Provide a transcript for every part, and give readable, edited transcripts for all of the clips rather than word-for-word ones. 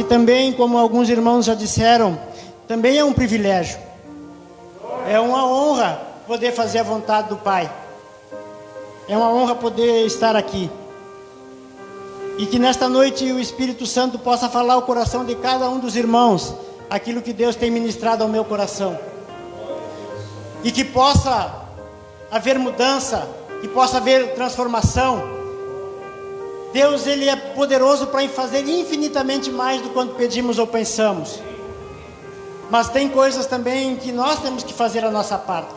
também, como alguns irmãos já disseram, também é um privilégio. É uma honra poder fazer a vontade do Pai. É uma honra poder estar aqui. E que nesta noite o Espírito Santo possa falar ao coração de cada um dos irmãos aquilo que Deus tem ministrado ao meu coração. E que possa haver mudança, que possa haver transformação. Deus, Ele é poderoso para fazer infinitamente mais do quanto pedimos ou pensamos. Mas tem coisas também que nós temos que fazer a nossa parte.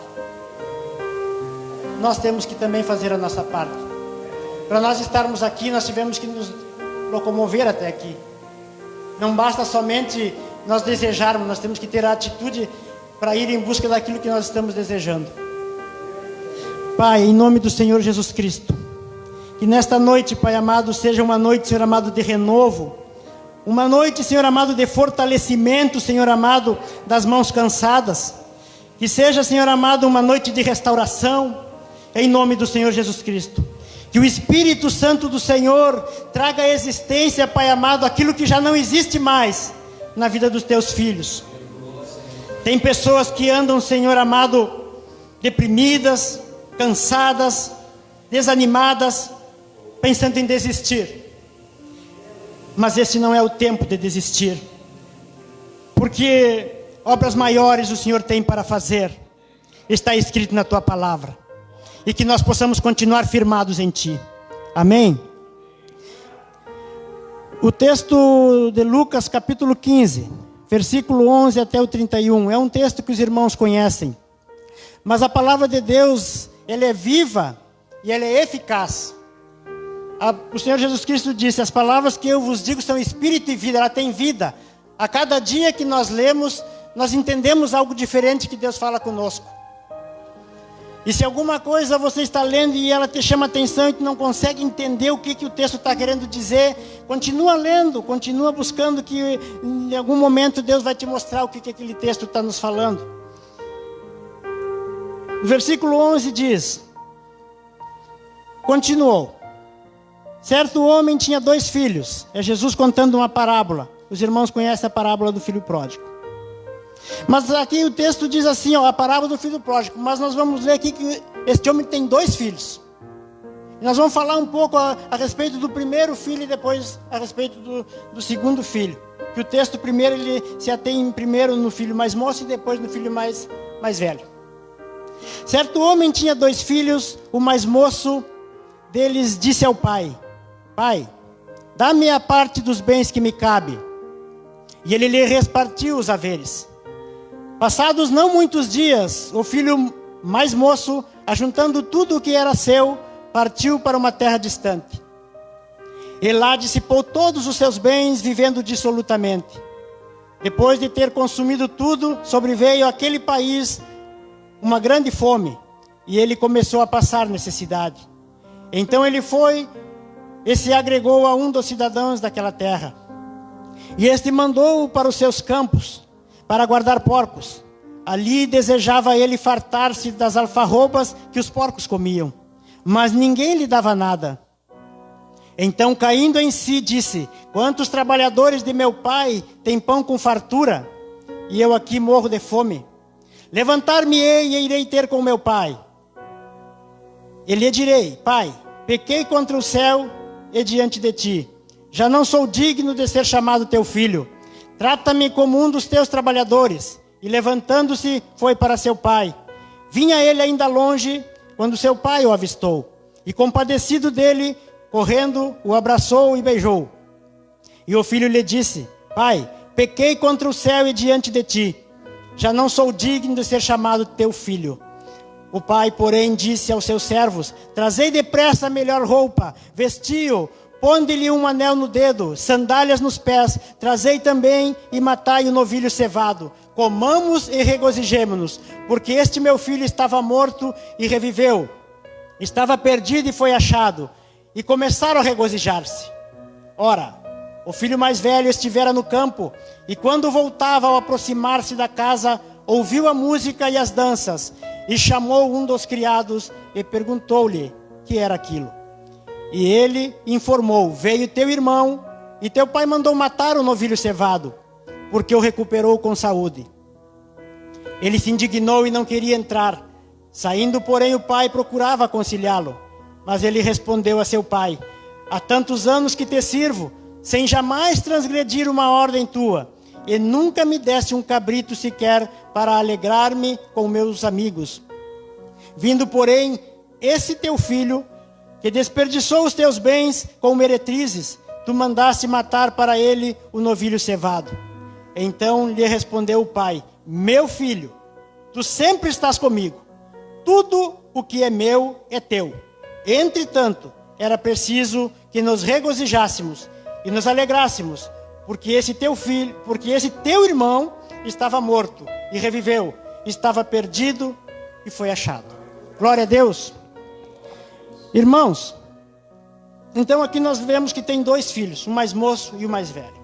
Nós temos que também fazer a nossa parte. Para nós estarmos aqui, nós tivemos que nos locomover até aqui. Não basta somente nós desejarmos, nós temos que ter a atitude para ir em busca daquilo que nós estamos desejando. Pai, em nome do Senhor Jesus Cristo, que nesta noite, Pai amado, seja uma noite, Senhor amado, de renovo. Uma noite, Senhor amado, de fortalecimento, Senhor amado, das mãos cansadas. Que seja, Senhor amado, uma noite de restauração, em nome do Senhor Jesus Cristo. Que o Espírito Santo do Senhor traga à existência, Pai amado, aquilo que já não existe mais na vida dos teus filhos. Tem pessoas que andam, Senhor amado, deprimidas, cansadas, desanimadas, pensando em desistir. Mas esse não é o tempo de desistir. Porque obras maiores o Senhor tem para fazer. Está escrito na tua palavra. E que nós possamos continuar firmados em ti. Amém? O texto de Lucas capítulo 15, versículo 11 até o 31. É um texto que os irmãos conhecem. Mas a palavra de Deus, ela é viva e ela é eficaz. O Senhor Jesus Cristo disse: as palavras que eu vos digo são espírito e vida. Ela tem vida. A cada dia que nós lemos, nós entendemos algo diferente que Deus fala conosco. E se alguma coisa você está lendo e ela te chama atenção e tu não consegue entender o que o texto está querendo dizer, continua lendo, continua buscando, que em algum momento Deus vai te mostrar o que aquele texto está nos falando. O versículo 11 diz: continuou. Certo homem tinha 2 filhos. É Jesus contando uma parábola. Os irmãos conhecem a parábola do filho pródigo. Mas aqui o texto diz assim, a parábola do filho pródigo. Mas nós vamos ler aqui que este homem tem 2 filhos. E nós vamos falar um pouco a respeito do primeiro filho e depois a respeito do segundo filho. Que o texto primeiro ele se atém primeiro no filho mais moço e depois no filho mais velho. Certo homem tinha 2 filhos. O mais moço deles disse ao pai: Pai, dá-me a parte dos bens que me cabe. E ele lhe repartiu os haveres. Passados não muitos dias, o filho mais moço, ajuntando tudo o que era seu, partiu para uma terra distante. E lá dissipou todos os seus bens, vivendo dissolutamente. Depois de ter consumido tudo, sobreveio àquele país uma grande fome, e ele começou a passar necessidade. Então ele foi e se agregou a um dos cidadãos daquela terra. E este mandou-o para os seus campos, para guardar porcos. Ali desejava ele fartar-se das alfarrobas que os porcos comiam, mas ninguém lhe dava nada. Então, caindo em si, disse: quantos trabalhadores de meu pai têm pão com fartura, e eu aqui morro de fome? Levantar-me-ei e irei ter com meu pai. E lhe direi: Pai, pequei contra o céu e diante de ti. Já não sou digno de ser chamado teu filho. Trata-me como um dos teus trabalhadores. E levantando-se, foi para seu pai. Vinha ele ainda longe, quando seu pai o avistou. E compadecido dele, correndo, o abraçou e beijou. E o filho lhe disse: Pai, pequei contra o céu e diante de ti. Já não sou digno de ser chamado teu filho. O pai, porém, disse aos seus servos: trazei depressa a melhor roupa, vestiu, ponde-lhe um anel no dedo, sandálias nos pés, trazei também e matai o novilho cevado. Comamos e regozijemo-nos, porque este meu filho estava morto e reviveu. Estava perdido e foi achado. E começaram a regozijar-se. Ora, o filho mais velho estivera no campo, e quando voltava ao aproximar-se da casa, ouviu a música e as danças, e chamou um dos criados e perguntou-lhe que era aquilo. E ele informou: veio teu irmão e teu pai mandou matar o novilho cevado, porque o recuperou com saúde. Ele se indignou e não queria entrar. Saindo, porém, o pai procurava aconselhá-lo. Mas ele respondeu a seu pai: há tantos anos que te sirvo, sem jamais transgredir uma ordem tua, e nunca me deste um cabrito sequer para alegrar-me com meus amigos. Vindo, porém, esse teu filho, que desperdiçou os teus bens com meretrizes, tu mandaste matar para ele o novilho cevado. Então lhe respondeu o pai: meu filho, tu sempre estás comigo. Tudo o que é meu é teu. Entretanto, era preciso que nos regozijássemos e nos alegrássemos, porque esse teu irmão estava morto e reviveu, estava perdido e foi achado. Glória a Deus. Irmãos, então aqui nós vemos que tem dois filhos, o mais moço e o mais velho.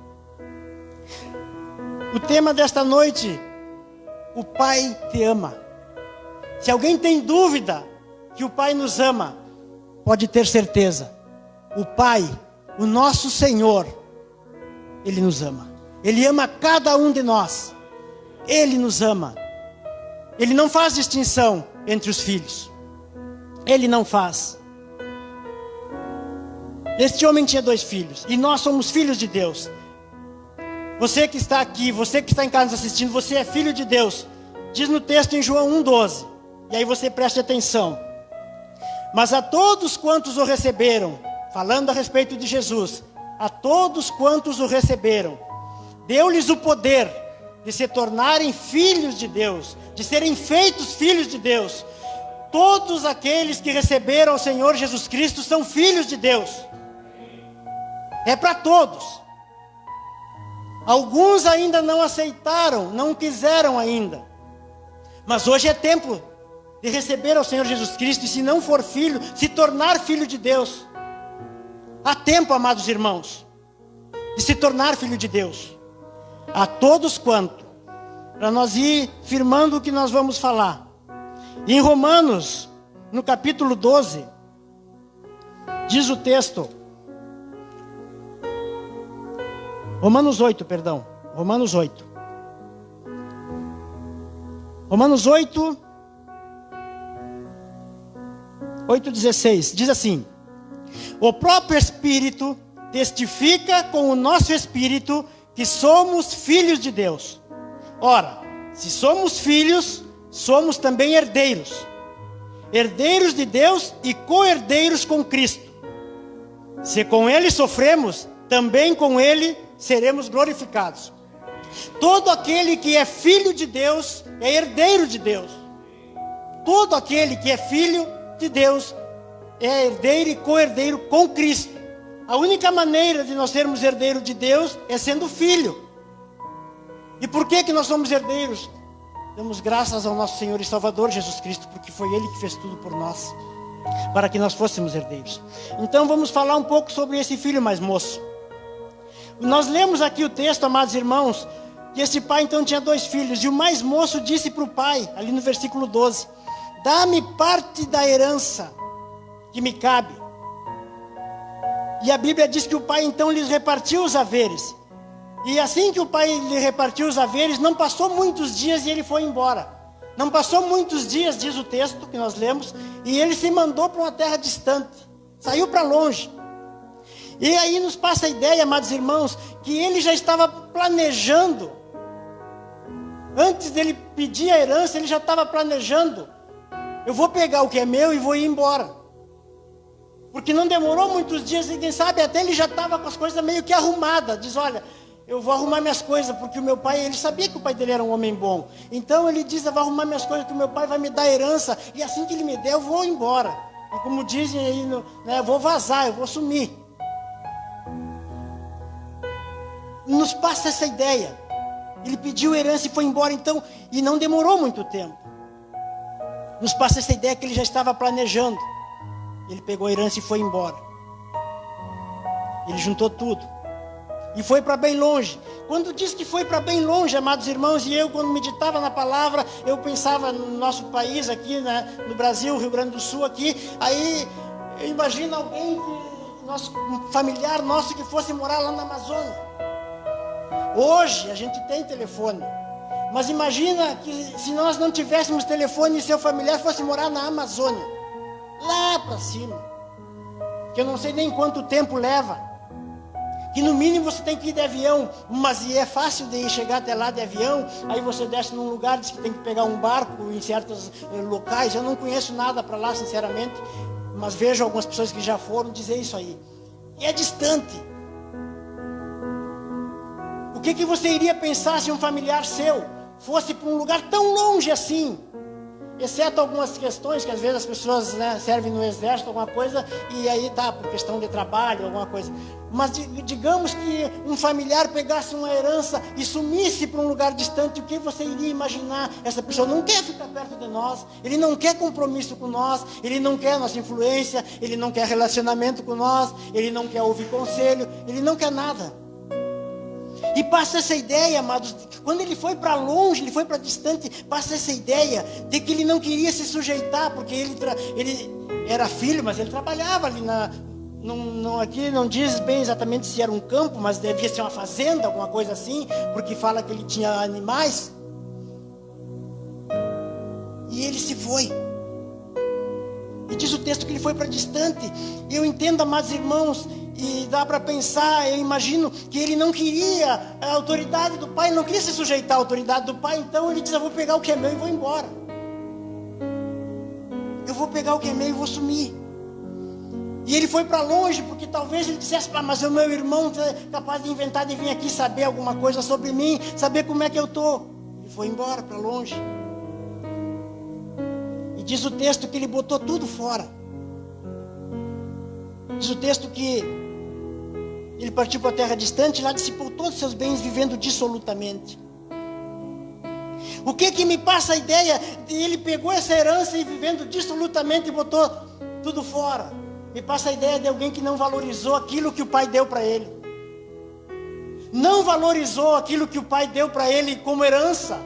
O tema desta noite: o Pai te ama. Se alguém tem dúvida que o Pai nos ama, pode ter certeza. O Pai, o nosso Senhor, Ele nos ama. Ele ama cada um de nós. Ele nos ama. Ele não faz distinção entre os filhos. Ele não faz. Este homem tinha 2 filhos. E nós somos filhos de Deus. Você que está aqui, você que está em casa nos assistindo, você é filho de Deus. Diz no texto em João 1,12. E aí você preste atenção. Mas a todos quantos o receberam, falando a respeito de Jesus, a todos quantos o receberam, deu-lhes o poder de se tornarem filhos de Deus, de serem feitos filhos de Deus. Todos aqueles que receberam o Senhor Jesus Cristo são filhos de Deus. É para todos. Alguns ainda não aceitaram, não quiseram ainda. Mas hoje é tempo de receber ao Senhor Jesus Cristo, e se não for filho, se tornar filho de Deus. Há tempo, amados irmãos, de se tornar filho de Deus. A todos quanto, para nós ir firmando o que nós vamos falar. Em Romanos, no capítulo 12, diz o texto, Romanos 8, 8:16, diz assim: o próprio Espírito testifica com o nosso Espírito que somos filhos de Deus. Ora, se somos filhos, somos também herdeiros. Herdeiros de Deus e co-herdeiros com Cristo. Se com Ele sofremos, também com Ele seremos glorificados. Todo aquele que é filho de Deus é herdeiro de Deus. Todo aquele que é filho de Deus é herdeiro e co-herdeiro com Cristo. A única maneira de nós sermos herdeiros de Deus é sendo filho. E por que nós somos herdeiros? Damos graças ao nosso Senhor e Salvador Jesus Cristo, porque foi Ele que fez tudo por nós, para que nós fôssemos herdeiros. Então vamos falar um pouco sobre esse filho mais moço. Nós lemos aqui o texto, amados irmãos, que esse pai então tinha 2 filhos, e o mais moço disse para o pai, ali no versículo 12: dá-me parte da herança que me cabe. E a Bíblia diz que o pai então lhes repartiu os haveres. E assim que o pai lhe repartiu os haveres, não passou muitos dias e ele foi embora. Não passou muitos dias, diz o texto que nós lemos, e ele se mandou para uma terra distante, saiu para longe. E aí nos passa a ideia, amados irmãos, que ele já estava planejando. Antes dele pedir a herança, ele já estava planejando: eu vou pegar o que é meu e vou ir embora. Porque não demorou muitos dias, e quem sabe até ele já estava com as coisas meio que arrumadas. Diz: olha, eu vou arrumar minhas coisas, porque o meu pai, ele sabia que o pai dele era um homem bom. Então ele diz: eu vou arrumar minhas coisas, que o meu pai vai me dar herança, e assim que ele me der, eu vou embora. E como dizem aí, eu vou vazar, eu vou sumir. Nos passa essa ideia. Ele pediu herança e foi embora então, e não demorou muito tempo. Nos passa essa ideia que ele já estava planejando. Ele pegou a herança e foi embora. Ele juntou tudo e foi para bem longe. Quando diz que foi para bem longe, amados irmãos, e eu quando meditava na palavra, eu pensava no nosso país aqui, né, no Brasil, Rio Grande do Sul aqui. Aí eu imagino alguém que um familiar nosso que fosse morar lá na Amazônia. Hoje a gente tem telefone, mas imagina que se nós não tivéssemos telefone e seu familiar fosse morar na Amazônia, lá para cima, que eu não sei nem quanto tempo leva, que no mínimo você tem que ir de avião, mas é fácil de ir chegar até lá de avião, aí você desce num lugar, diz que tem que pegar um barco em certos locais. Eu não conheço nada para lá, sinceramente, mas vejo algumas pessoas que já foram dizer isso aí. E é distante. O que você iria pensar se um familiar seu fosse para um lugar tão longe assim? Exceto algumas questões que às vezes as pessoas, né, servem no exército, alguma coisa, e aí tá, por questão de trabalho, alguma coisa. Mas digamos que um familiar pegasse uma herança e sumisse para um lugar distante, o que você iria imaginar? Essa pessoa não quer ficar perto de nós, ele não quer compromisso com nós, ele não quer nossa influência, ele não quer relacionamento com nós, ele não quer ouvir conselho, ele não quer nada. E passa essa ideia, amados, quando ele foi para longe, ele foi para distante, passa essa ideia de que ele não queria se sujeitar, porque ele era filho, mas ele trabalhava ali aqui não diz bem exatamente se era um campo, mas devia ser uma fazenda, alguma coisa assim, porque fala que ele tinha animais. E ele se foi. E diz o texto que ele foi para distante. Eu entendo, amados irmãos, e dá para pensar, eu imagino que ele não queria a autoridade do pai, não queria se sujeitar à autoridade do pai, então ele diz: eu vou pegar o que é meu e vou embora. Eu vou pegar o que é meu e vou sumir. E ele foi para longe, porque talvez ele dissesse: mas o meu irmão é capaz de inventar de vir aqui saber alguma coisa sobre mim, saber como é que eu estou. Ele foi embora para longe. E diz o texto que ele botou tudo fora. Diz o texto que ele partiu para a terra distante, lá dissipou todos os seus bens, vivendo dissolutamente. O que me passa a ideia de ele pegou essa herança e vivendo dissolutamente e botou tudo fora? Me passa a ideia de alguém que não valorizou aquilo que o pai deu para ele. Não valorizou aquilo que o pai deu para ele como herança.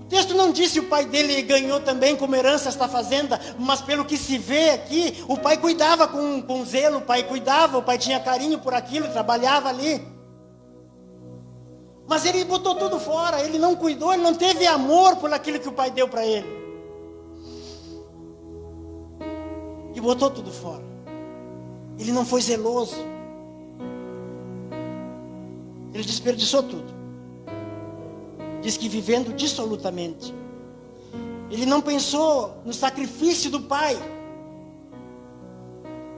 O texto não diz se o pai dele ganhou também como herança esta fazenda, mas pelo que se vê aqui, o pai cuidava com zelo, o pai tinha carinho por aquilo, trabalhava ali. Mas ele botou tudo fora, ele não cuidou, ele não teve amor por aquilo que o pai deu para ele. E botou tudo fora. Ele não foi zeloso. Ele desperdiçou tudo. Diz que vivendo dissolutamente. Ele não pensou no sacrifício do pai,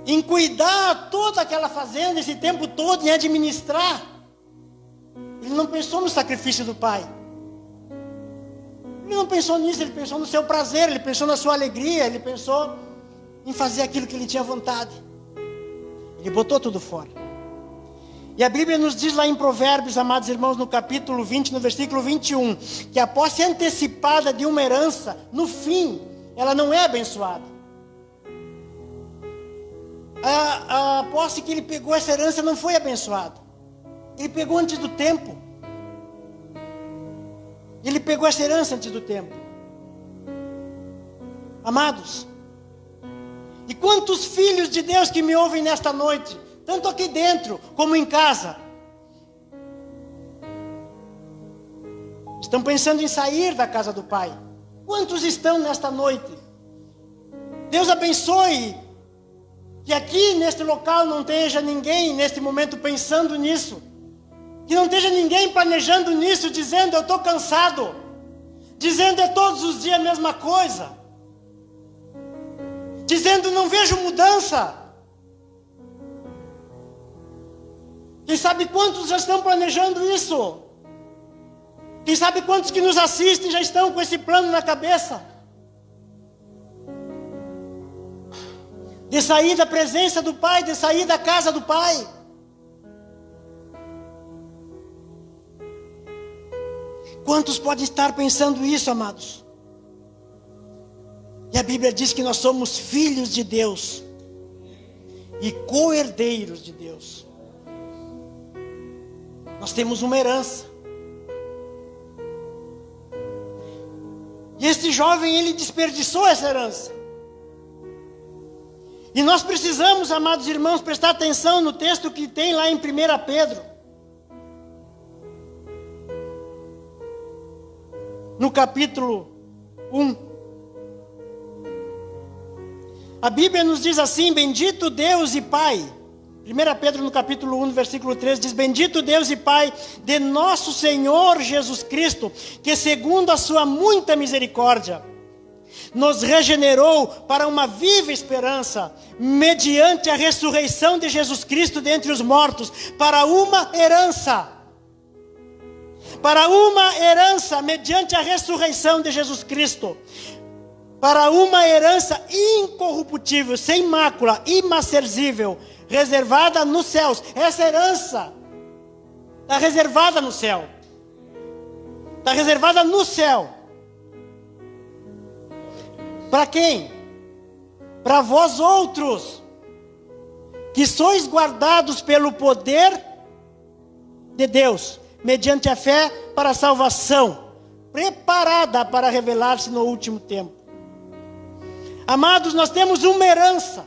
em cuidar toda aquela fazenda esse tempo todo, em administrar. Ele não pensou no sacrifício do pai. Ele não pensou nisso, ele pensou no seu prazer, ele pensou na sua alegria, ele pensou em fazer aquilo que ele tinha vontade. Ele botou tudo fora. E a Bíblia nos diz lá em Provérbios, amados irmãos, no capítulo 20, no versículo 21, que a posse antecipada de uma herança, no fim, ela não é abençoada. A posse que ele pegou, essa herança, não foi abençoada. Ele pegou antes do tempo. Ele pegou essa herança antes do tempo. Amados, e quantos filhos de Deus que me ouvem nesta noite, tanto aqui dentro como em casa, estão pensando em sair da casa do Pai? Quantos estão nesta noite? Deus abençoe que aqui neste local não esteja ninguém neste momento pensando nisso, que não esteja ninguém planejando nisso, dizendo: eu estou cansado, dizendo é todos os dias a mesma coisa, dizendo não vejo mudança. Quem sabe quantos já estão planejando isso? Quem sabe quantos que nos assistem já estão com esse plano na cabeça? De sair da presença do Pai, de sair da casa do Pai. Quantos podem estar pensando isso, amados? E a Bíblia diz que nós somos filhos de Deus e co-herdeiros de Deus. Nós temos uma herança. E este jovem, ele desperdiçou essa herança. E nós precisamos, amados irmãos, prestar atenção no texto que tem lá em 1 Pedro. No capítulo 1. A Bíblia nos diz assim: bendito Deus e Pai. 1 Pedro no capítulo 1, versículo 3, diz: bendito Deus e Pai de nosso Senhor Jesus Cristo, que segundo a sua muita misericórdia, nos regenerou para uma viva esperança, mediante a ressurreição de Jesus Cristo dentre os mortos, para uma herança, mediante a ressurreição de Jesus Cristo, para uma herança incorruptível, sem mácula, imarcessível, reservada nos céus. Essa herança está reservada no céu. Está reservada no céu. Para quem? Para vós outros, que sois guardados pelo poder de Deus, mediante a fé para a salvação, preparada para revelar-se no último tempo. Amados, nós temos uma herança,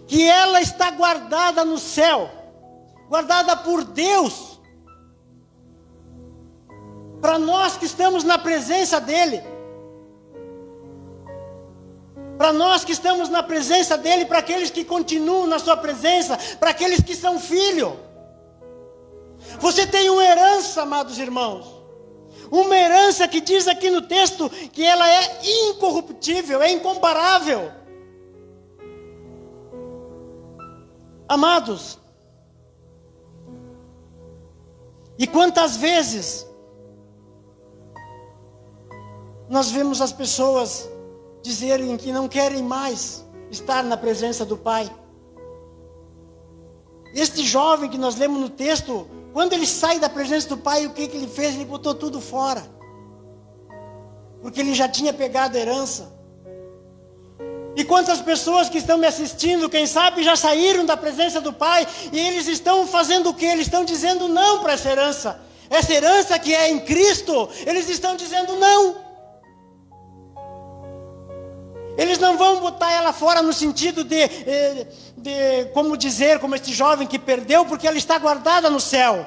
que ela está guardada no céu, guardada por Deus, para nós que estamos na presença dEle. Para nós que estamos na presença dEle, para aqueles que continuam na sua presença, para aqueles que são filhos. Você tem uma herança, amados irmãos. Uma herança que diz aqui no texto que ela é incorruptível, é incomparável. Amados, e quantas vezes nós vemos as pessoas dizerem que não querem mais estar na presença do Pai. Este jovem que nós lemos no texto, quando ele sai da presença do Pai, o que ele fez? Ele botou tudo fora, porque ele já tinha pegado a herança. E quantas pessoas que estão me assistindo, quem sabe já saíram da presença do Pai, e eles estão fazendo o quê? Eles estão dizendo não para essa herança que é em Cristo. Eles estão dizendo não. Eles não vão botar ela fora no sentido como dizer, como este jovem que perdeu, porque ela está guardada no céu.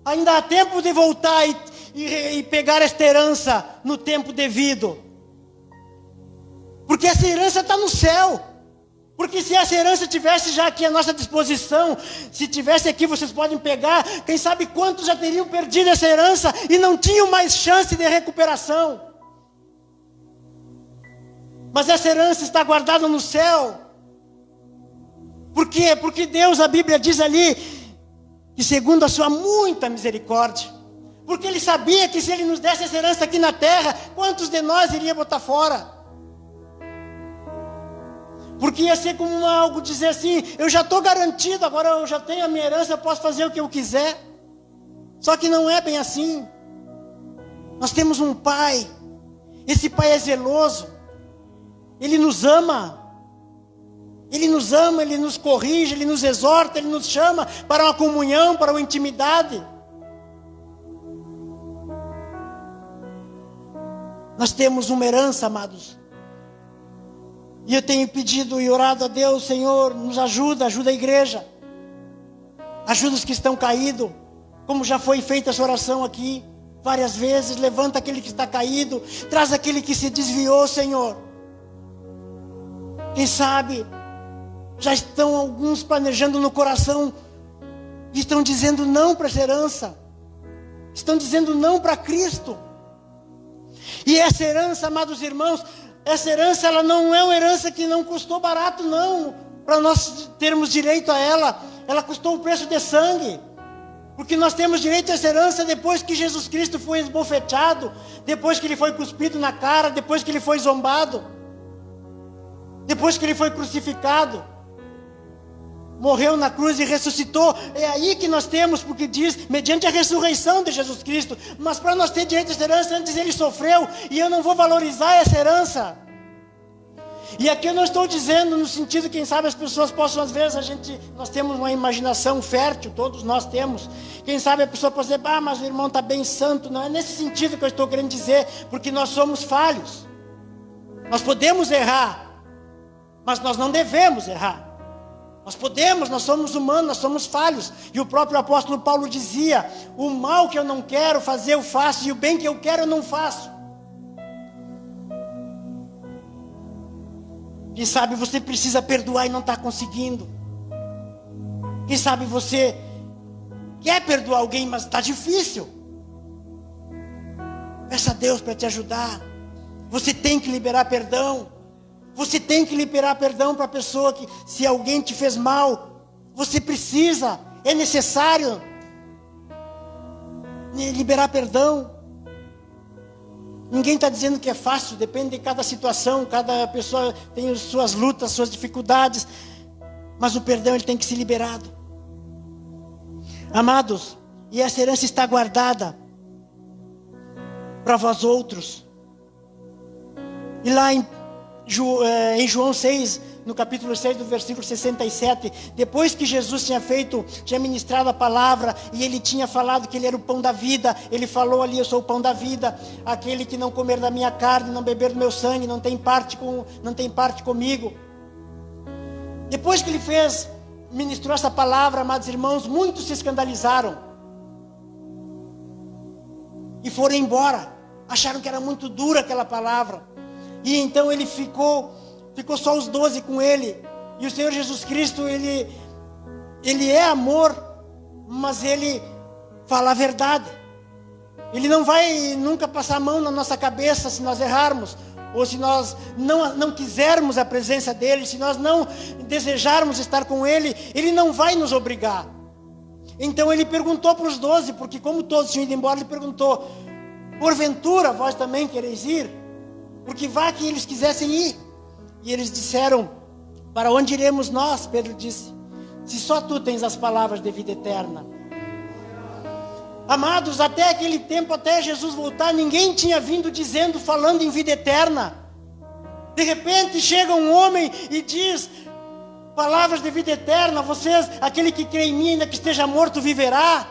Ainda há tempo de voltar e pegar esta herança no tempo devido. Porque essa herança está no céu. Porque se essa herança tivesse já aqui à nossa disposição, se tivesse aqui, vocês podem pegar, quem sabe quantos já teriam perdido essa herança e não tinham mais chance de recuperação. Mas essa herança está guardada no céu. Por quê? Porque Deus, a Bíblia diz ali, que segundo a sua muita misericórdia, porque Ele sabia que se Ele nos desse essa herança aqui na terra, quantos de nós iria botar fora? Porque ia ser como algo dizer assim: eu já estou garantido, agora eu já tenho a minha herança, eu posso fazer o que eu quiser. Só que não é bem assim. Nós temos um Pai. Esse Pai é zeloso. Ele nos ama. Ele nos ama, Ele nos corrige, Ele nos exorta, Ele nos chama para uma comunhão, para uma intimidade. Nós temos uma herança, amados. E eu tenho pedido e orado a Deus: Senhor, nos ajuda a igreja. Ajuda os que estão caídos, como já foi feita essa oração aqui várias vezes. Levanta aquele que está caído, traz aquele que se desviou, Senhor. Quem sabe já estão alguns planejando no coração e estão dizendo não para essa herança, estão dizendo não para Cristo. E essa herança, amados irmãos, essa herança, ela não é uma herança que não custou barato, não, para nós termos direito a ela. Ela custou o preço de sangue, porque nós temos direito a essa herança depois que Jesus Cristo foi esbofeteado, depois que Ele foi cuspido na cara, depois que Ele foi zombado, depois que Ele foi crucificado, morreu na cruz e ressuscitou. É aí que nós temos, porque diz, mediante a ressurreição de Jesus Cristo. Mas para nós ter direito a essa herança, antes Ele sofreu, e eu não vou valorizar essa herança. E aqui eu não estou dizendo no sentido, quem sabe as pessoas possam, às vezes, nós temos uma imaginação fértil, todos nós temos. Quem sabe a pessoa pode dizer: mas o irmão está bem santo. Não é nesse sentido que eu estou querendo dizer, porque nós somos falhos. Nós podemos errar. Mas nós não devemos errar. Nós podemos, nós somos humanos, nós somos falhos. E o próprio apóstolo Paulo dizia: o mal que eu não quero fazer eu faço, e o bem que eu quero eu não faço. Quem sabe você precisa perdoar e não está conseguindo. Quem sabe você quer perdoar alguém, mas está difícil. Peça a Deus para te ajudar. Você tem que liberar perdão. Você tem que liberar perdão para a pessoa que, se alguém te fez mal, você precisa, é necessário liberar perdão. Ninguém está dizendo que é fácil, depende de cada situação, cada pessoa tem as suas lutas, suas dificuldades, mas o perdão ele tem que ser liberado. Amados, e essa herança está guardada para vós outros. E lá em João 6, no capítulo 6, do versículo 67, depois que Jesus tinha ministrado a palavra, e ele tinha falado que ele era o pão da vida, ele falou ali: eu sou o pão da vida, aquele que não comer da minha carne, não beber do meu sangue, não tem parte comigo. Depois que ele ministrou essa palavra, amados irmãos, muitos se escandalizaram e foram embora, acharam que era muito dura aquela palavra. E então ele ficou só os 12 com ele. E o Senhor Jesus Cristo, ele é amor, mas ele fala a verdade. Ele não vai nunca passar a mão na nossa cabeça se nós errarmos, ou se nós não quisermos a presença dele, se nós não desejarmos estar com ele, ele não vai nos obrigar. Então ele perguntou para os 12, porque como todos tinham ido embora, ele perguntou: porventura vós também quereis ir? Porque vá que eles quisessem ir. E eles disseram: para onde iremos nós? Pedro disse: se só tu tens as palavras de vida eterna. Amados, até aquele tempo, até Jesus voltar, ninguém tinha vindo falando em vida eterna. De repente chega um homem e diz: palavras de vida eterna, vocês, aquele que crê em mim, ainda que esteja morto, viverá.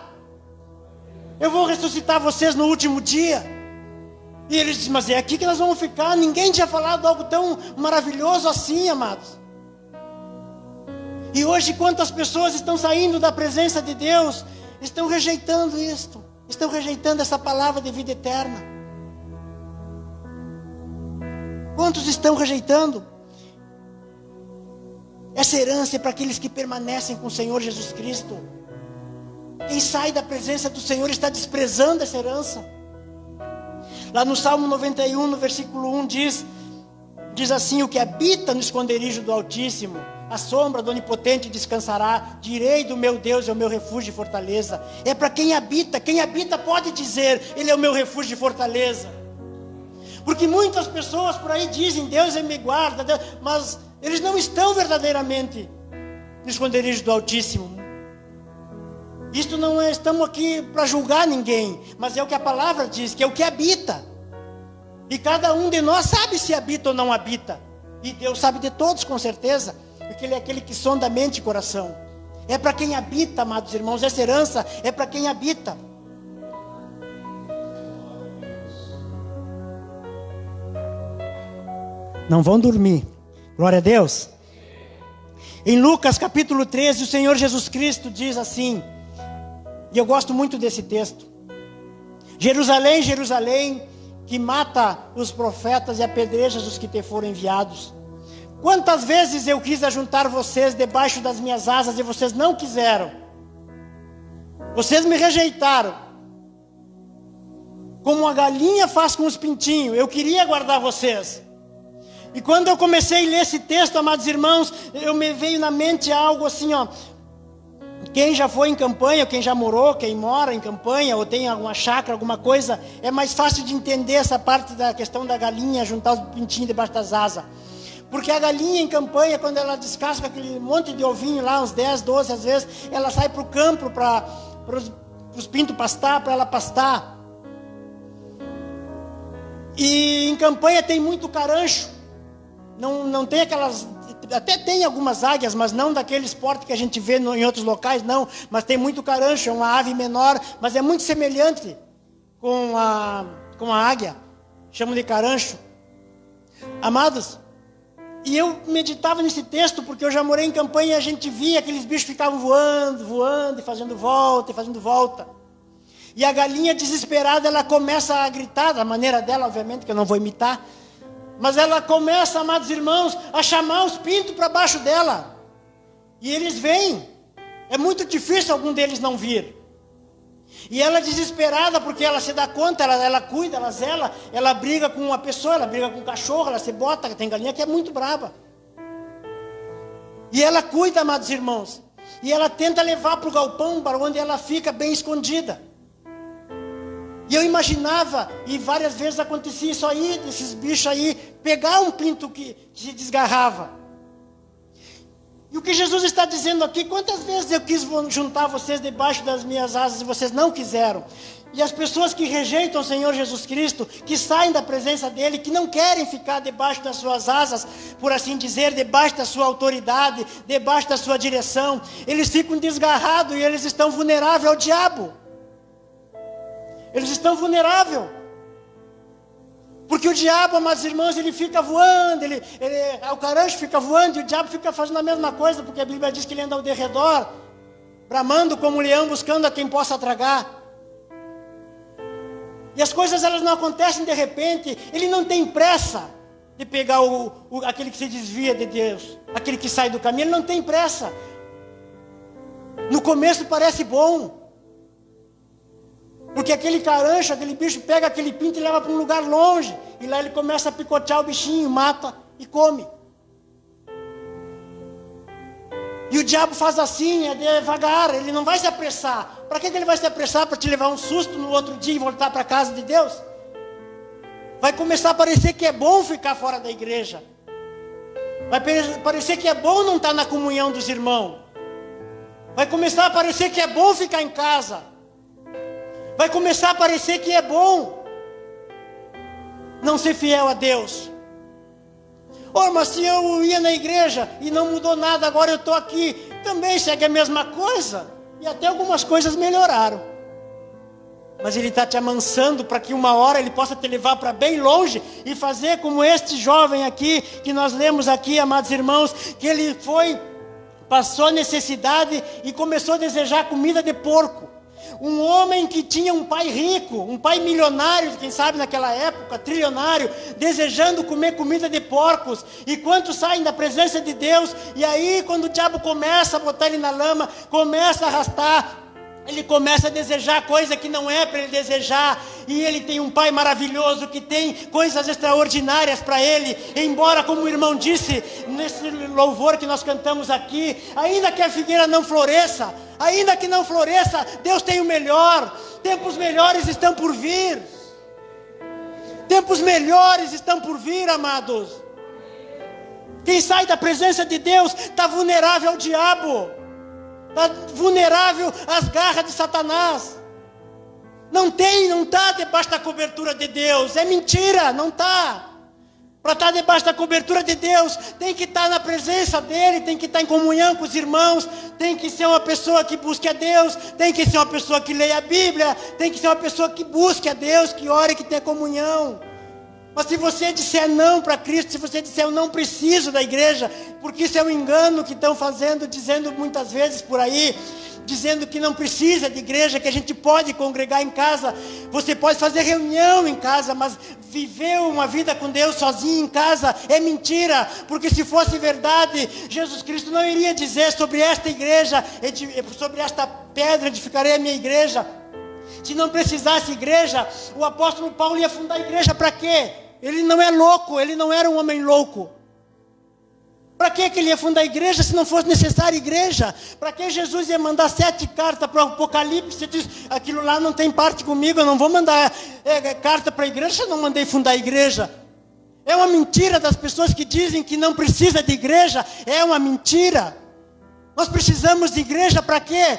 Eu vou ressuscitar vocês no último dia. E eles dizem: mas é aqui que nós vamos ficar. Ninguém tinha falado algo tão maravilhoso assim, amados. E hoje quantas pessoas estão saindo da presença de Deus, estão rejeitando isto, estão rejeitando essa palavra de vida eterna. Quantos estão rejeitando? Essa herança é para aqueles que permanecem com o Senhor Jesus Cristo. Quem sai da presença do Senhor está desprezando essa herança. Lá no Salmo 91, no versículo 1, diz assim: o que habita no esconderijo do Altíssimo, a sombra do Onipotente descansará. Direi do meu Deus, é o meu refúgio e fortaleza. É para quem habita pode dizer: ele é o meu refúgio e fortaleza. Porque muitas pessoas por aí dizem: Deus me guarda, Deus, mas eles não estão verdadeiramente no esconderijo do Altíssimo. Isto não estamos aqui para julgar ninguém, mas é o que a palavra diz, que é o que habita. E cada um de nós sabe se habita ou não habita. E Deus sabe de todos, com certeza, porque Ele é aquele que sonda a mente e coração. É para quem habita, amados irmãos, essa herança é para quem habita. Não vão dormir. Glória a Deus. Em Lucas capítulo 13, o Senhor Jesus Cristo diz assim, e eu gosto muito desse texto: Jerusalém, Jerusalém, que mata os profetas e apedrejas os que te foram enviados. Quantas vezes eu quis ajuntar vocês debaixo das minhas asas e vocês não quiseram. Vocês me rejeitaram. Como a galinha faz com os pintinhos, eu queria guardar vocês. E quando eu comecei a ler esse texto, amados irmãos, me veio na mente algo assim, ó. Quem já foi em campanha, quem já morou, quem mora em campanha, ou tem alguma chácara, alguma coisa, é mais fácil de entender essa parte da questão da galinha, juntar os pintinhos debaixo das asas. Porque a galinha em campanha, quando ela descasca aquele monte de ovinho lá, uns 10, 12 às vezes, ela sai para o campo, para os pintos pastar, para ela pastar. E em campanha tem muito carancho. Não tem aquelas... Até tem algumas águias, mas não daqueles portes que a gente vê em outros locais, não. Mas tem muito carancho, é uma ave menor, mas é muito semelhante com a águia. Chamam de carancho. Amados, E eu meditava nesse texto, porque eu já morei em campanha e a gente via aqueles bichos ficavam voando, voando, e fazendo volta, e fazendo volta. E a galinha desesperada, ela começa a gritar, da maneira dela, obviamente, que eu não vou imitar. Mas ela começa, amados irmãos, a chamar os pintos para baixo dela. E eles vêm. É muito difícil algum deles não vir. E ela desesperada, porque ela se dá conta, ela cuida, ela zela, ela briga com uma pessoa, ela briga com um cachorro, ela se bota, tem galinha que é muito brava. E ela cuida, amados irmãos. E ela tenta levar para o galpão, para onde ela fica bem escondida. E eu imaginava, e várias vezes acontecia isso aí, desses bichos aí, pegar um pinto que se desgarrava. E o que Jesus está dizendo aqui, quantas vezes eu quis juntar vocês debaixo das minhas asas e vocês não quiseram. E as pessoas que rejeitam o Senhor Jesus Cristo, que saem da presença dEle, que não querem ficar debaixo das suas asas, por assim dizer, debaixo da sua autoridade, debaixo da sua direção, eles ficam desgarrados e eles estão vulneráveis ao diabo. Eles estão vulneráveis. Porque o diabo, amados irmãos, ele fica voando, o carancho fica voando e o diabo fica fazendo a mesma coisa, porque a Bíblia diz que ele anda ao derredor, bramando como um leão, buscando a quem possa tragar. E as coisas elas não acontecem de repente, ele não tem pressa de pegar aquele que se desvia de Deus, aquele que sai do caminho, ele não tem pressa. No começo parece bom. Porque aquele carancho, aquele bicho pega aquele pinto e leva para um lugar longe. E lá ele começa a picotear o bichinho, mata e come. E o diabo faz assim, é devagar, ele não vai se apressar. Para que ele vai se apressar? Para te levar um susto no outro dia e voltar para a casa de Deus? Vai começar a parecer que é bom ficar fora da igreja. Vai parecer que é bom não estar na comunhão dos irmãos. Vai começar a parecer que é bom ficar em casa. Vai começar a parecer que é bom não ser fiel a Deus. Mas se eu ia na igreja e não mudou nada, agora eu estou aqui, também segue a mesma coisa. E até algumas coisas melhoraram. Mas Ele está te amansando para que uma hora Ele possa te levar para bem longe e fazer como este jovem aqui, que nós lemos aqui, amados irmãos, que ele passou necessidade e começou a desejar comida de porco. Um homem que tinha um pai rico, um pai milionário, quem sabe naquela época, trilionário, desejando comer comida de porcos. E quantos saem da presença de Deus, e aí quando o diabo começa a botar ele na lama, começa a arrastar, ele começa a desejar coisa que não é para ele desejar. E ele tem um pai maravilhoso que tem coisas extraordinárias para ele. Embora, como o irmão disse nesse louvor que nós cantamos aqui, ainda que a figueira não floresça, ainda que não floresça, Deus tem o melhor. Tempos melhores estão por vir. Tempos melhores estão por vir, amados. Quem sai da presença de Deus está vulnerável ao diabo. Está vulnerável às garras de Satanás. Não está debaixo da cobertura de Deus. É mentira, não está. Para estar debaixo da cobertura de Deus, tem que estar na presença dEle, tem que estar em comunhão com os irmãos, tem que ser uma pessoa que busque a Deus, tem que ser uma pessoa que leia a Bíblia, tem que ser uma pessoa que busque a Deus, que ore, que tenha comunhão. Mas se você disser não para Cristo, se você disser eu não preciso da igreja, porque isso é um engano que estão fazendo, dizendo muitas vezes por aí, dizendo que não precisa de igreja, que a gente pode congregar em casa, você pode fazer reunião em casa, mas viver uma vida com Deus sozinho em casa é mentira, porque se fosse verdade, Jesus Cristo não iria dizer sobre esta igreja, sobre esta pedra edificarei a minha igreja. Se não precisasse igreja, o apóstolo Paulo ia fundar a igreja para quê? Ele não é louco, ele não era um homem louco. Para que ele ia fundar a igreja se não fosse necessária igreja? Para que Jesus ia mandar 7 cartas para o Apocalipse? Diz, aquilo lá não tem parte comigo, eu não vou mandar carta para a igreja se eu não mandei fundar a igreja. É uma mentira das pessoas que dizem que não precisa de igreja, é uma mentira. Nós precisamos de igreja para quê?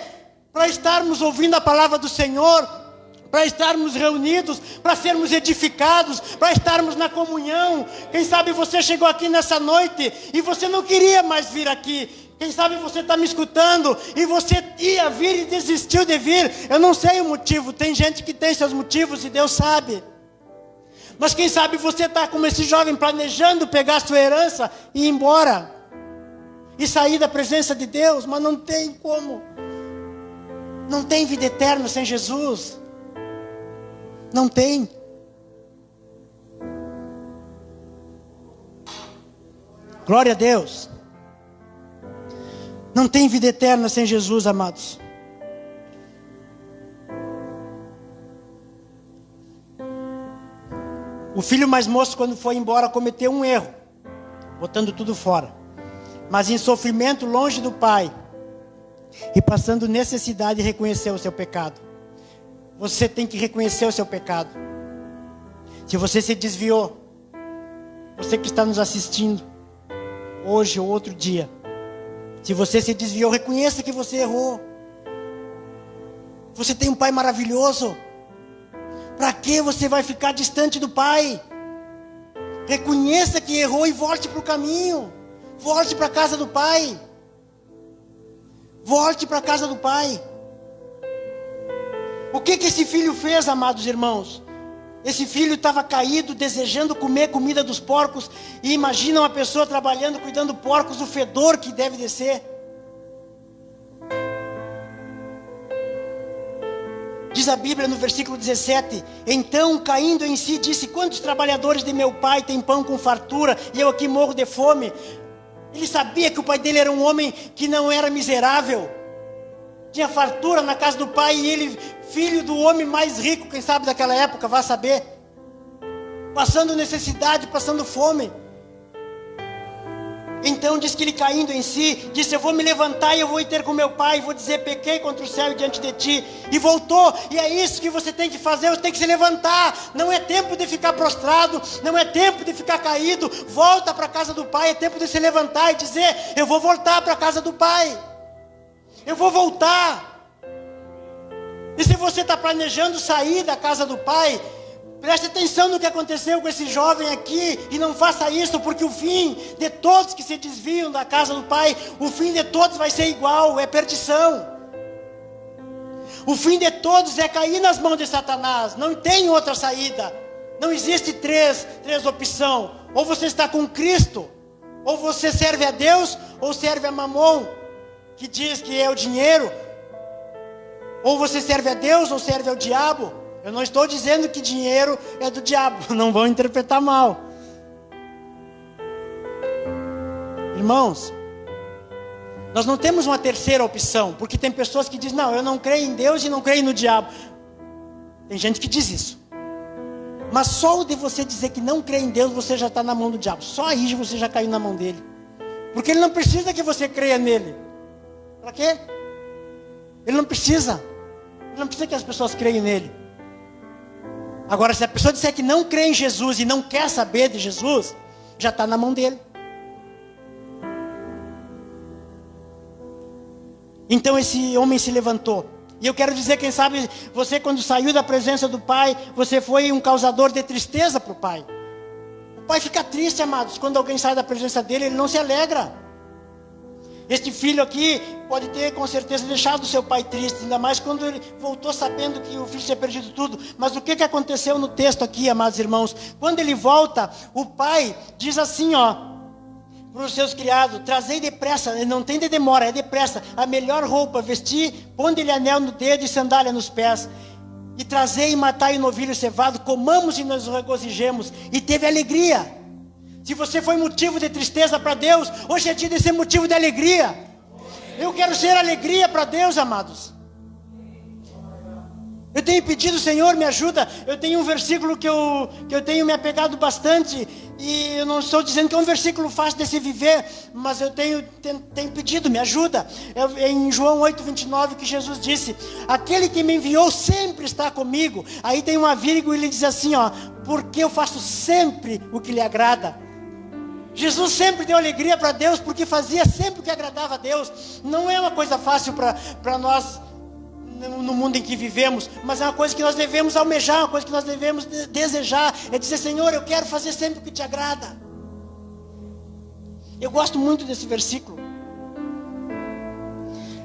Para estarmos ouvindo a palavra do Senhor, para estarmos reunidos, para sermos edificados, para estarmos na comunhão. Quem sabe você chegou aqui nessa noite e você não queria mais vir aqui. Quem sabe você está me escutando e você ia vir e desistiu de vir. Eu não sei o motivo, tem gente que tem seus motivos e Deus sabe. Mas quem sabe você está como esse jovem planejando pegar a sua herança e ir embora. E sair da presença de Deus, mas não tem como. Não tem vida eterna sem Jesus. Não tem. Glória a Deus. Não tem vida eterna sem Jesus, amados. O filho mais moço, quando foi embora, cometeu um erro, botando tudo fora. Mas em sofrimento, longe do pai, e passando necessidade, reconheceu o seu pecado. Você tem que reconhecer o seu pecado. Se você se desviou, você que está nos assistindo, hoje ou outro dia, se você se desviou, reconheça que você errou. Você tem um pai maravilhoso. Para que você vai ficar distante do pai? Reconheça que errou e volte para o caminho. Volte para a casa do pai. Volte para a casa do pai. O que esse filho fez, amados irmãos? Esse filho estava caído, desejando comer comida dos porcos. E imagina uma pessoa trabalhando, cuidando de porcos, o fedor que deve descer. Diz a Bíblia no versículo 17: então, caindo em si, disse: quantos trabalhadores de meu pai têm pão com fartura, e eu aqui morro de fome? Ele sabia que o pai dele era um homem que não era miserável. Tinha fartura na casa do pai, e ele, filho do homem mais rico, quem sabe daquela época, vai saber. Passando necessidade, passando fome. Então diz que ele, caindo em si, disse: eu vou me levantar e eu vou ir ter com meu pai, e vou dizer: pequei contra o céu e diante de ti. E voltou. E é isso que você tem que fazer, você tem que se levantar. Não é tempo de ficar prostrado, não é tempo de ficar caído. Volta para a casa do pai, é tempo de se levantar e dizer: eu vou voltar para a casa do pai, eu vou voltar. E se você está planejando sair da casa do pai, preste atenção no que aconteceu com esse jovem aqui, e não faça isso, porque o fim de todos que se desviam da casa do pai, o fim de todos vai ser igual, é perdição. O fim de todos é cair nas mãos de Satanás, não tem outra saída. Não existe três opções: ou você está com Cristo, ou você serve a Deus, ou serve a Mamon, que diz que é o dinheiro. Ou você serve a Deus, ou serve ao diabo. Eu não estou dizendo que dinheiro é do diabo, não vão interpretar mal. Irmãos, nós não temos uma terceira opção, porque tem pessoas que dizem: não, eu não creio em Deus e não creio no diabo. Tem gente que diz isso. Mas só o de você dizer que não crê em Deus, você já está na mão do diabo. Só aí você já caiu na mão dele. Porque ele não precisa que você creia nele. Para quê? Ele não precisa. Ele não precisa que as pessoas creiam nele. Agora, se a pessoa disser que não crê em Jesus e não quer saber de Jesus, já está na mão dele. Então esse homem se levantou. E eu quero dizer, quem sabe, você quando saiu da presença do pai, você foi um causador de tristeza para o pai. O pai fica triste, amados, quando alguém sai da presença dele, ele não se alegra. Este filho aqui pode ter com certeza deixado o seu pai triste, ainda mais quando ele voltou sabendo que o filho tinha perdido tudo. Mas o que aconteceu no texto aqui, amados irmãos? Quando ele volta, o pai diz assim, para os seus criados: trazei depressa, não tem de demora, é depressa, a melhor roupa, vestir, pondo-lhe anel no dedo e sandália nos pés. E trazei e matai o novilho cevado, comamos e nos regozijemos. E teve alegria. Se você foi motivo de tristeza para Deus, hoje é dia de ser motivo de alegria. Eu quero ser alegria para Deus, amados. Eu tenho pedido: Senhor, me ajuda. Eu tenho um versículo que eu tenho me apegado bastante. E eu não estou dizendo que é um versículo fácil de se viver, mas eu tenho pedido: me ajuda. É em João 8:29 que Jesus disse: aquele que me enviou sempre está comigo. Aí tem uma vírgula e ele diz assim, porque eu faço sempre o que lhe agrada. Jesus sempre deu alegria para Deus, porque fazia sempre o que agradava a Deus. Não é uma coisa fácil para nós no mundo em que vivemos, mas é uma coisa que nós devemos almejar, uma coisa que nós devemos desejar, é dizer: Senhor, eu quero fazer sempre o que te agrada. Eu gosto muito desse versículo.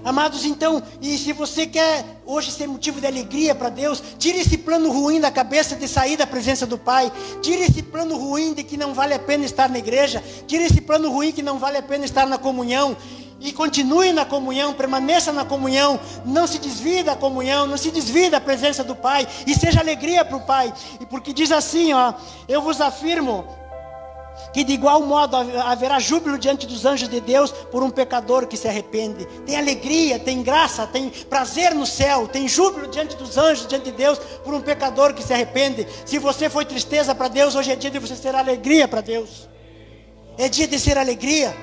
Amados, então, e se você quer hoje ser motivo de alegria para Deus, tire esse plano ruim da cabeça de sair da presença do Pai. Tire esse plano ruim de que não vale a pena estar na igreja. Tire esse plano ruim que não vale a pena estar na comunhão. E continue na comunhão, permaneça na comunhão. Não se desvie da comunhão, não se desvie da presença do Pai. E seja alegria para o Pai. E porque diz assim, ó, eu vos afirmo que de igual modo haverá júbilo diante dos anjos de Deus por um pecador que se arrepende. Tem alegria, tem graça, tem prazer no céu, tem júbilo diante dos anjos, diante de Deus, por um pecador que se arrepende. Se você foi tristeza para Deus, hoje é dia de você ser alegria para Deus. É dia de ser alegria.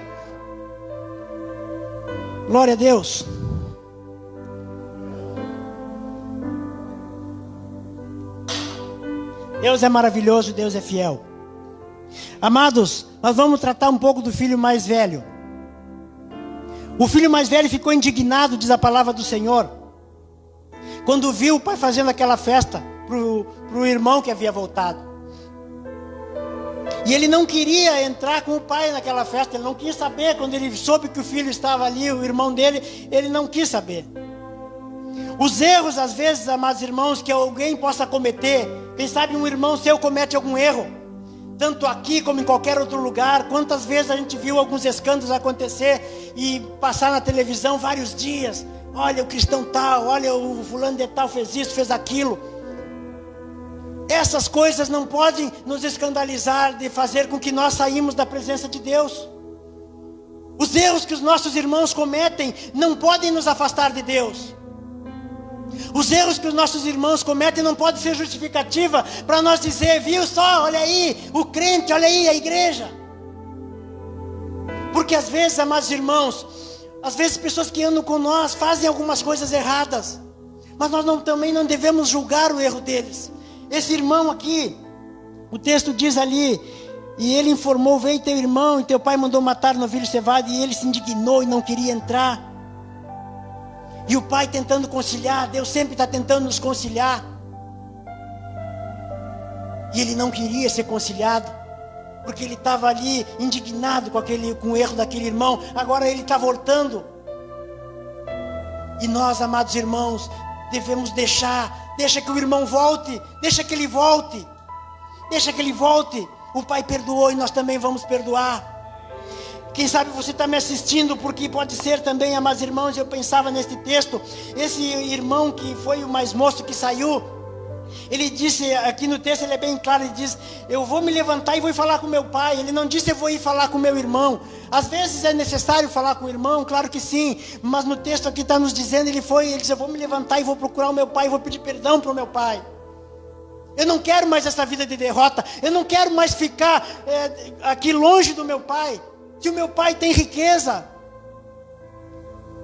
Glória a Deus. Deus é maravilhoso, Deus é fiel. Amados, nós vamos tratar um pouco do filho mais velho. O filho mais velho ficou indignado, diz a palavra do Senhor, quando viu o pai fazendo aquela festa para o irmão que havia voltado. E ele não queria entrar com o pai naquela festa, ele não quis saber. Quando ele soube que o filho estava ali, o irmão dele, ele não quis saber. Os erros, às vezes, amados irmãos, que alguém possa cometer. Quem sabe um irmão seu comete algum erro, tanto aqui como em qualquer outro lugar. Quantas vezes a gente viu alguns escândalos acontecer e passar na televisão vários dias. Olha o cristão tal, olha o fulano de tal fez isso, fez aquilo. Essas coisas não podem nos escandalizar de fazer com que nós saímos da presença de Deus. Os erros que os nossos irmãos cometem não podem nos afastar de Deus. Os erros que os nossos irmãos cometem não podem ser justificativa para nós dizer, viu só, olha aí, o crente, olha aí, a igreja. Porque às vezes, amados irmãos, às vezes pessoas que andam com nós fazem algumas coisas erradas, mas nós também não devemos julgar o erro deles. Esse irmão aqui, o texto diz ali, e ele informou, veio teu irmão e teu pai mandou matar o novilho cevado, e ele se indignou e não queria entrar. E o pai tentando conciliar, Deus sempre está tentando nos conciliar. E ele não queria ser conciliado, porque ele estava ali indignado com o erro daquele irmão. Agora ele está voltando. E nós, amados irmãos, devemos deixa que o irmão volte, deixa que ele volte. Deixa que ele volte. O pai perdoou e nós também vamos perdoar. Quem sabe você está me assistindo, porque pode ser também, amados irmãos, eu pensava nesse texto, esse irmão que foi o mais moço que saiu, ele disse, aqui no texto ele é bem claro, ele diz, eu vou me levantar e vou falar com meu pai. Ele não disse eu vou ir falar com meu irmão. Às vezes é necessário falar com o irmão, claro que sim, mas no texto aqui está nos dizendo, ele disse, eu vou me levantar e vou procurar o meu pai, e vou pedir perdão para o meu pai. Eu não quero mais essa vida de derrota, eu não quero mais ficar aqui longe do meu pai. Se o meu pai tem riqueza.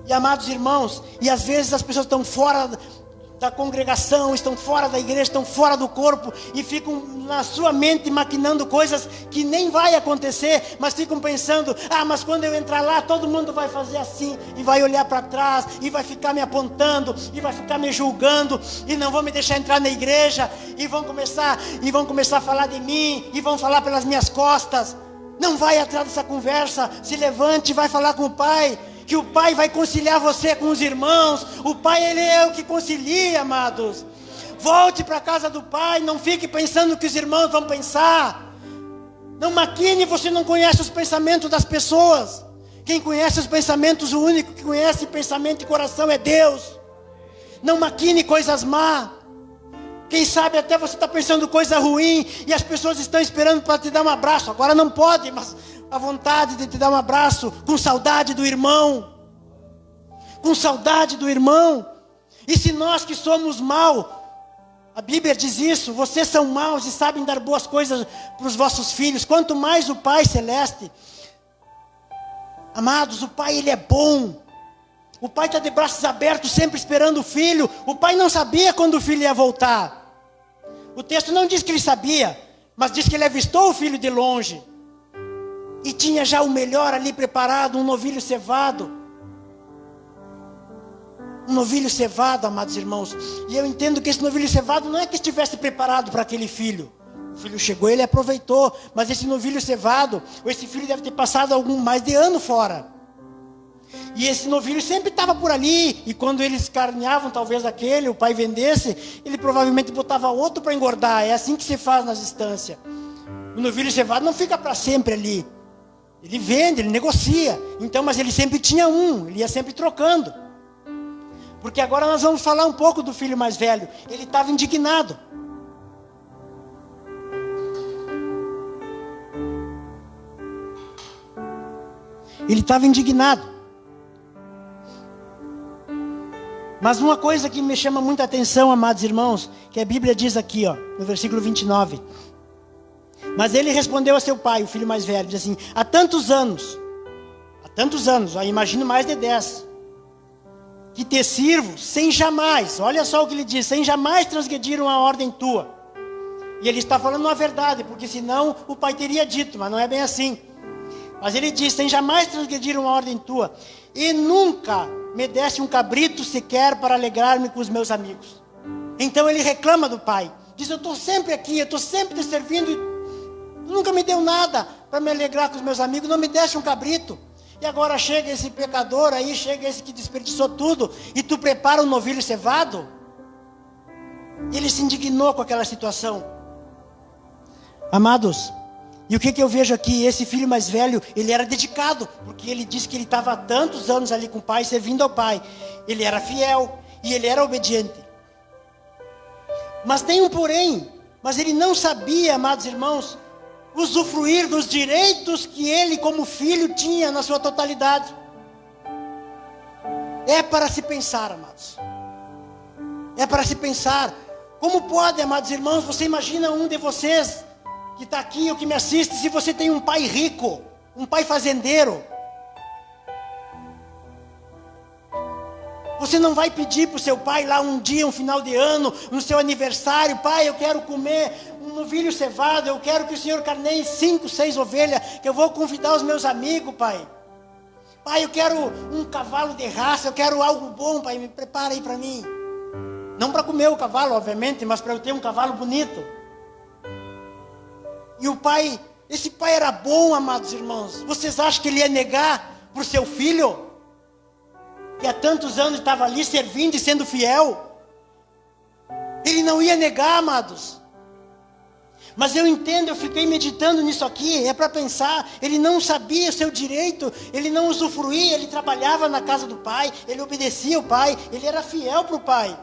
E amados irmãos, e às vezes as pessoas estão fora da congregação, estão fora da igreja, estão fora do corpo, e ficam na sua mente maquinando coisas que nem vai acontecer, mas ficam pensando, mas quando eu entrar lá, todo mundo vai fazer assim, e vai olhar para trás, e vai ficar me apontando, e vai ficar me julgando, e não vão me deixar entrar na igreja, e vão começar a falar de mim, e vão falar pelas minhas costas. Não vai atrás dessa conversa, se levante e vai falar com o pai, que o pai vai conciliar você com os irmãos. O pai, ele é o que concilia, amados. Volte para a casa do pai, não fique pensando o que os irmãos vão pensar. Não maquine, você não conhece os pensamentos das pessoas. Quem conhece os pensamentos, o único que conhece pensamento e coração é Deus. Não maquine coisas más. Quem sabe até você está pensando coisa ruim e as pessoas estão esperando para te dar um abraço. Agora não pode, mas a vontade de te dar um abraço, com saudade do irmão. Com saudade do irmão. E se nós que somos maus, a Bíblia diz isso, vocês são maus e sabem dar boas coisas para os vossos filhos, quanto mais o Pai Celeste. Amados, o Pai, ele é bom. O pai está de braços abertos, sempre esperando o filho. O pai não sabia quando o filho ia voltar. O texto não diz que ele sabia, mas diz que ele avistou o filho de longe. E tinha já o melhor ali preparado, um novilho cevado. Um novilho cevado, amados irmãos. E eu entendo que esse novilho cevado não é que estivesse preparado para aquele filho. O filho chegou, ele aproveitou. Mas esse novilho cevado, esse filho deve ter passado mais de ano fora. E esse novilho sempre estava por ali. E quando eles carneavam, talvez aquele, o pai vendesse, ele provavelmente botava outro para engordar. É assim que se faz nas estâncias. O novilho cevado não fica para sempre ali. Ele vende, ele negocia. Então, mas ele sempre tinha um, ele ia sempre trocando. Porque agora nós vamos falar um pouco do filho mais velho. Ele estava indignado. Ele estava indignado. Mas uma coisa que me chama muita atenção, amados irmãos, que a Bíblia diz aqui, ó, no versículo 29. Mas ele respondeu a seu pai, o filho mais velho, diz assim: há tantos anos, ó, imagino mais de 10, que te sirvo sem jamais, olha só o que ele diz, sem jamais transgredir uma ordem tua. E ele está falando a verdade, porque senão o pai teria dito, mas não é bem assim. Mas ele diz, sem jamais transgredir uma ordem tua, e nunca me deste um cabrito sequer para alegrar-me com os meus amigos. Então ele reclama do pai, diz: eu estou sempre aqui, eu estou sempre te servindo, e tu nunca me deu nada para me alegrar com os meus amigos, não me deste um cabrito. E agora chega esse pecador aí, chega esse que desperdiçou tudo, e tu prepara um novilho cevado? Ele se indignou com aquela situação. Amados, e o que eu vejo aqui? Esse filho mais velho, ele era dedicado, porque ele disse que ele estava há tantos anos ali com o pai, servindo ao pai. Ele era fiel, e ele era obediente. Mas tem um porém, mas ele não sabia, amados irmãos, usufruir dos direitos que ele como filho tinha na sua totalidade. É para se pensar, amados. É para se pensar. Como pode, amados irmãos, você imagina um de vocês que está aqui ou que me assiste, se você tem um pai rico, um pai fazendeiro, você não vai pedir para o seu pai lá um dia, um final de ano, no seu aniversário: pai, eu quero comer um novilho cevado, eu quero que o senhor carneie 5, 6 ovelhas, que eu vou convidar os meus amigos, pai. Pai, eu quero um cavalo de raça, eu quero algo bom, pai, me prepara aí para mim. Não para comer o cavalo, obviamente, mas para eu ter um cavalo bonito. E o pai, esse pai era bom, amados irmãos. Vocês acham que ele ia negar por seu filho, que há tantos anos estava ali servindo e sendo fiel? Ele não ia negar, amados. Mas eu entendo, eu fiquei meditando nisso aqui, é para pensar. Ele não sabia o seu direito, ele não usufruía, ele trabalhava na casa do pai, ele obedecia o pai, ele era fiel para o pai.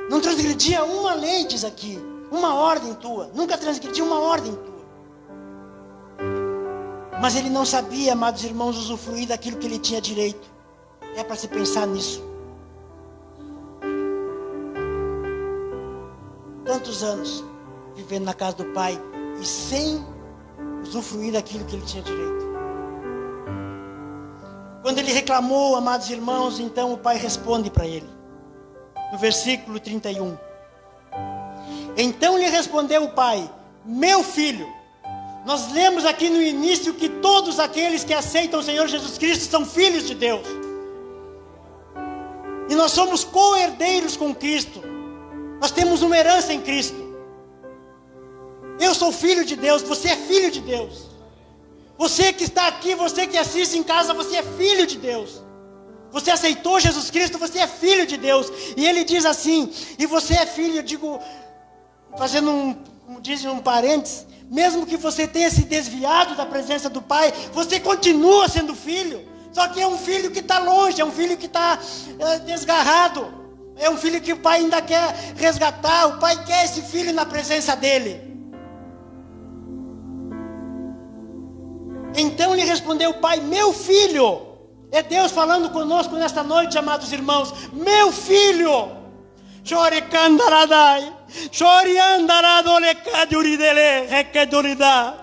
Não transgredia uma lei, diz aqui, uma ordem tua, nunca transgredia uma ordem tua. Mas ele não sabia, amados irmãos, usufruir daquilo que ele tinha direito. É para se pensar nisso. Tantos anos vivendo na casa do pai e sem usufruir daquilo que ele tinha direito. Quando ele reclamou, amados irmãos, então o pai responde para ele. No versículo 31. Então lhe respondeu o pai: meu filho, nós lemos aqui no início que todos aqueles que aceitam o Senhor Jesus Cristo são filhos de Deus. E nós somos co-herdeiros com Cristo. Nós temos uma herança em Cristo. Eu sou filho de Deus, você é filho de Deus. Você que está aqui, você que assiste em casa, você é filho de Deus. Você aceitou Jesus Cristo, você é filho de Deus. E ele diz assim, e você é filho, eu digo, fazendo um parênteses, mesmo que você tenha se desviado da presença do Pai, você continua sendo filho. Só que é um filho que está longe, é um filho que está desgarrado. É um filho que o Pai ainda quer resgatar. O Pai quer esse filho na presença dele. Então lhe respondeu o pai: meu filho. É Deus falando conosco nesta noite, amados irmãos. Meu filho. Chore candaradai. Chore andaradole caduridele recaduridá.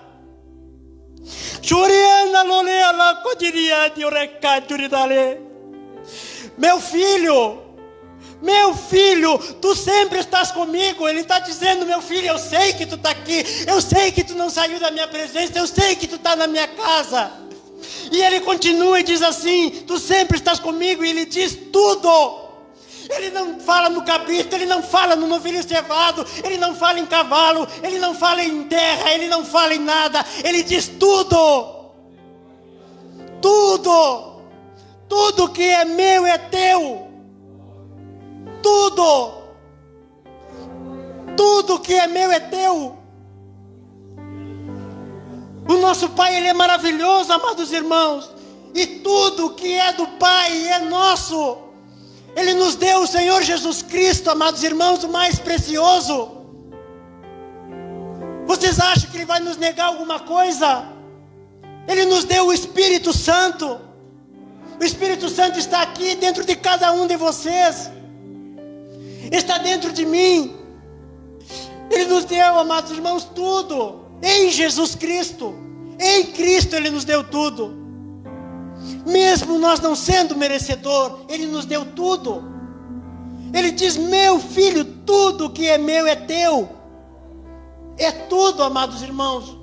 Chore andalole ala codiria de recaduridale. Meu filho. Meu filho, tu sempre estás comigo. Ele está dizendo: meu filho, eu sei que tu está aqui. Eu sei que tu não saiu da minha presença. Eu sei que tu está na minha casa. E ele continua e diz assim: tu sempre estás comigo. E ele diz tudo. Ele não fala no cabrito, ele não fala no novilho cevado, ele não fala em cavalo, ele não fala em terra, ele não fala em nada. Ele diz tudo. Tudo. Tudo que é meu é teu. Tudo. Tudo que é meu é teu. O nosso Pai, Ele é maravilhoso, amados irmãos. E tudo que é do Pai é nosso. Ele nos deu o Senhor Jesus Cristo, amados irmãos, o mais precioso. Vocês acham que Ele vai nos negar alguma coisa? Ele nos deu o Espírito Santo. O Espírito Santo está aqui dentro de cada um de vocês. Está dentro de mim. Ele nos deu, amados irmãos, tudo. Em Jesus Cristo. Em Cristo Ele nos deu tudo. Mesmo nós não sendo merecedor, Ele nos deu tudo. Ele diz: meu filho, tudo que é meu é teu. É tudo, amados irmãos.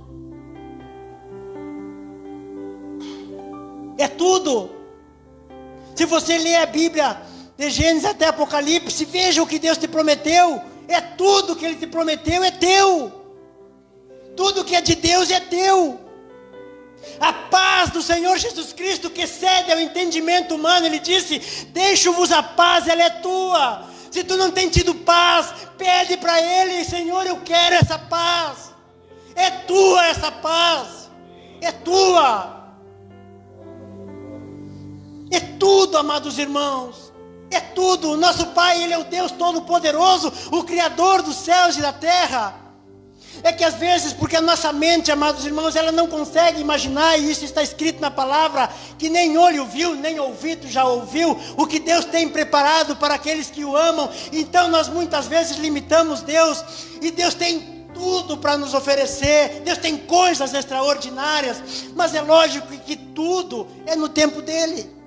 É tudo. Se você ler a Bíblia, de Gênesis até Apocalipse, veja o que Deus te prometeu. É tudo que Ele te prometeu, é teu. Tudo que é de Deus é teu. A paz do Senhor Jesus Cristo, que excede ao entendimento humano, Ele disse: deixo-vos a paz, ela é tua. Se tu não tem tido paz, pede para Ele: Senhor, eu quero essa paz. É tua essa paz. É tua. É tudo, amados irmãos. É tudo. O nosso Pai, Ele é o Deus Todo-Poderoso, o Criador dos céus e da terra. É que às vezes, porque a nossa mente, amados irmãos, ela não consegue imaginar, e isso está escrito na palavra, que nem olho viu, nem ouvido já ouviu, o que Deus tem preparado para aqueles que o amam. Então nós muitas vezes limitamos Deus, e Deus tem tudo para nos oferecer, Deus tem coisas extraordinárias, mas é lógico que tudo é no tempo dEle.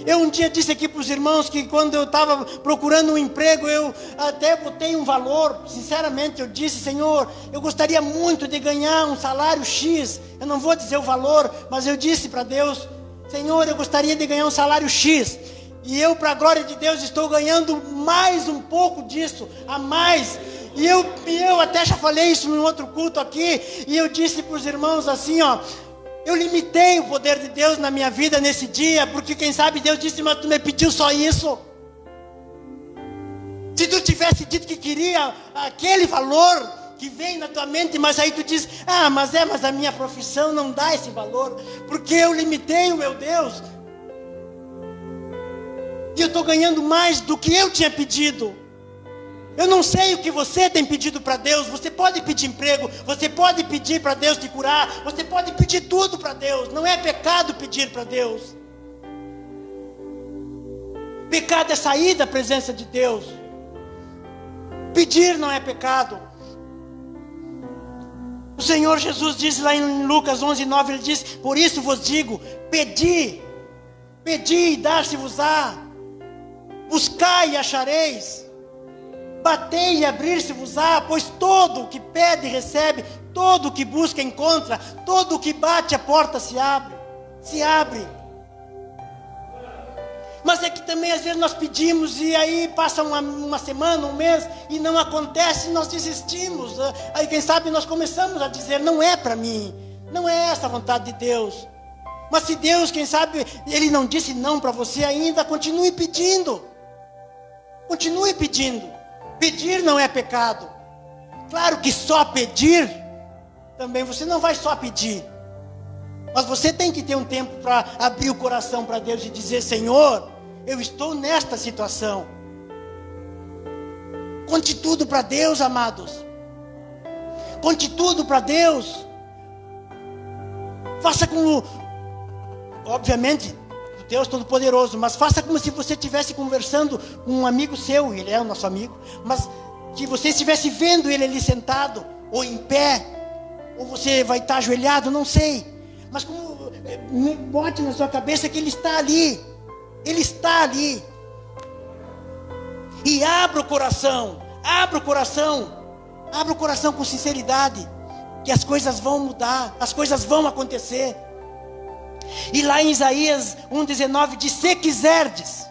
Eu um dia disse aqui para os irmãos que quando eu estava procurando um emprego, eu até botei um valor, sinceramente eu disse: Senhor, eu gostaria muito de ganhar um salário X, eu não vou dizer o valor, mas eu disse para Deus: Senhor, eu gostaria de ganhar um salário X, e eu, para a glória de Deus, estou ganhando mais um pouco disso, a mais. E eu até já falei isso em outro culto aqui, e eu disse para os irmãos assim, ó: eu limitei o poder de Deus na minha vida nesse dia, porque quem sabe Deus disse: mas tu me pediu só isso. Se tu tivesse dito que queria aquele valor que vem na tua mente, mas aí tu diz: mas a minha profissão não dá esse valor, porque eu limitei o meu Deus, e eu estou ganhando mais do que eu tinha pedido. Eu não sei o que você tem pedido para Deus. Você pode pedir emprego, você pode pedir para Deus te curar, você pode pedir tudo para Deus. Não é pecado pedir para Deus. Pecado é sair da presença de Deus. Pedir não é pecado. O Senhor Jesus diz lá em Lucas 11:9, Ele diz: por isso vos digo, pedi e dar-se-vos-á, buscai e achareis, batei e abrir-se-vos-á, pois todo o que pede recebe, todo o que busca encontra, todo o que bate a porta se abre. Mas é que também às vezes nós pedimos e aí passa uma semana, um mês e não acontece, e nós desistimos. Aí quem sabe nós começamos a dizer: não é para mim, não é essa a vontade de Deus. Mas se Deus, quem sabe, Ele não disse não para você ainda, continue pedindo. Continue pedindo. Pedir não é pecado. Claro que só pedir, também você não vai só pedir. Mas você tem que ter um tempo para abrir o coração para Deus e dizer: Senhor, eu estou nesta situação. Conte tudo para Deus, amados. Conte tudo para Deus. Faça como, obviamente, Deus Todo-Poderoso, mas faça como se você estivesse conversando com um amigo seu. Ele é o nosso amigo, mas que você estivesse vendo ele ali sentado, ou em pé, ou você vai estar ajoelhado, não sei, mas como, bote na sua cabeça que Ele está ali. Ele está ali. E abra o coração com sinceridade, que as coisas vão mudar, as coisas vão acontecer. E lá em Isaías 1:19 diz: se quiserdes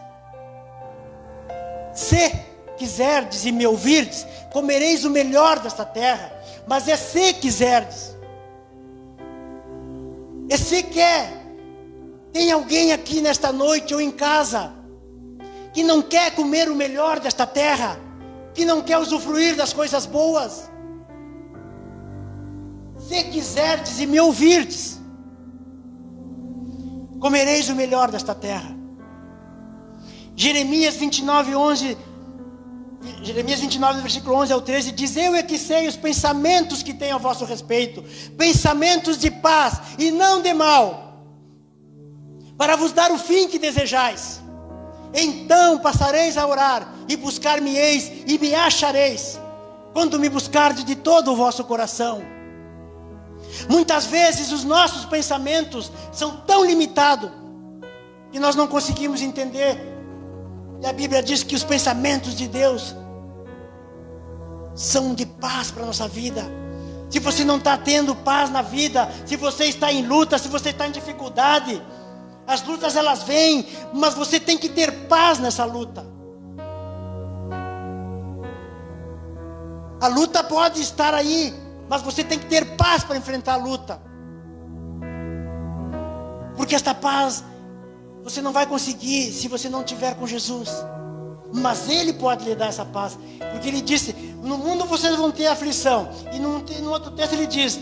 e me ouvirdes, comereis o melhor desta terra. Mas é se quiserdes, é se quer. Tem alguém aqui nesta noite ou em casa que não quer comer o melhor desta terra, que não quer usufruir das coisas boas? Se quiserdes e me ouvirdes, comereis o melhor desta terra. Jeremias 29, do versículo 11 ao 13, diz: eu é que sei os pensamentos que tenho a vosso respeito, pensamentos de paz e não de mal, para vos dar o fim que desejais. Então passareis a orar, e buscar-me-eis, e me achareis, quando me buscardes de todo o vosso coração. Muitas vezes os nossos pensamentos são tão limitados, que nós não conseguimos entender. E a Bíblia diz que os pensamentos de Deus são de paz para a nossa vida. Se você não está tendo paz na vida, se você está em luta, se você está em dificuldade, as lutas elas vêm, mas você tem que ter paz nessa luta. A luta pode estar aí, mas você tem que ter paz para enfrentar a luta. Porque esta paz você não vai conseguir se você não estiver com Jesus. Mas Ele pode lhe dar essa paz. Porque Ele disse: no mundo vocês vão ter aflição. E no outro texto Ele diz: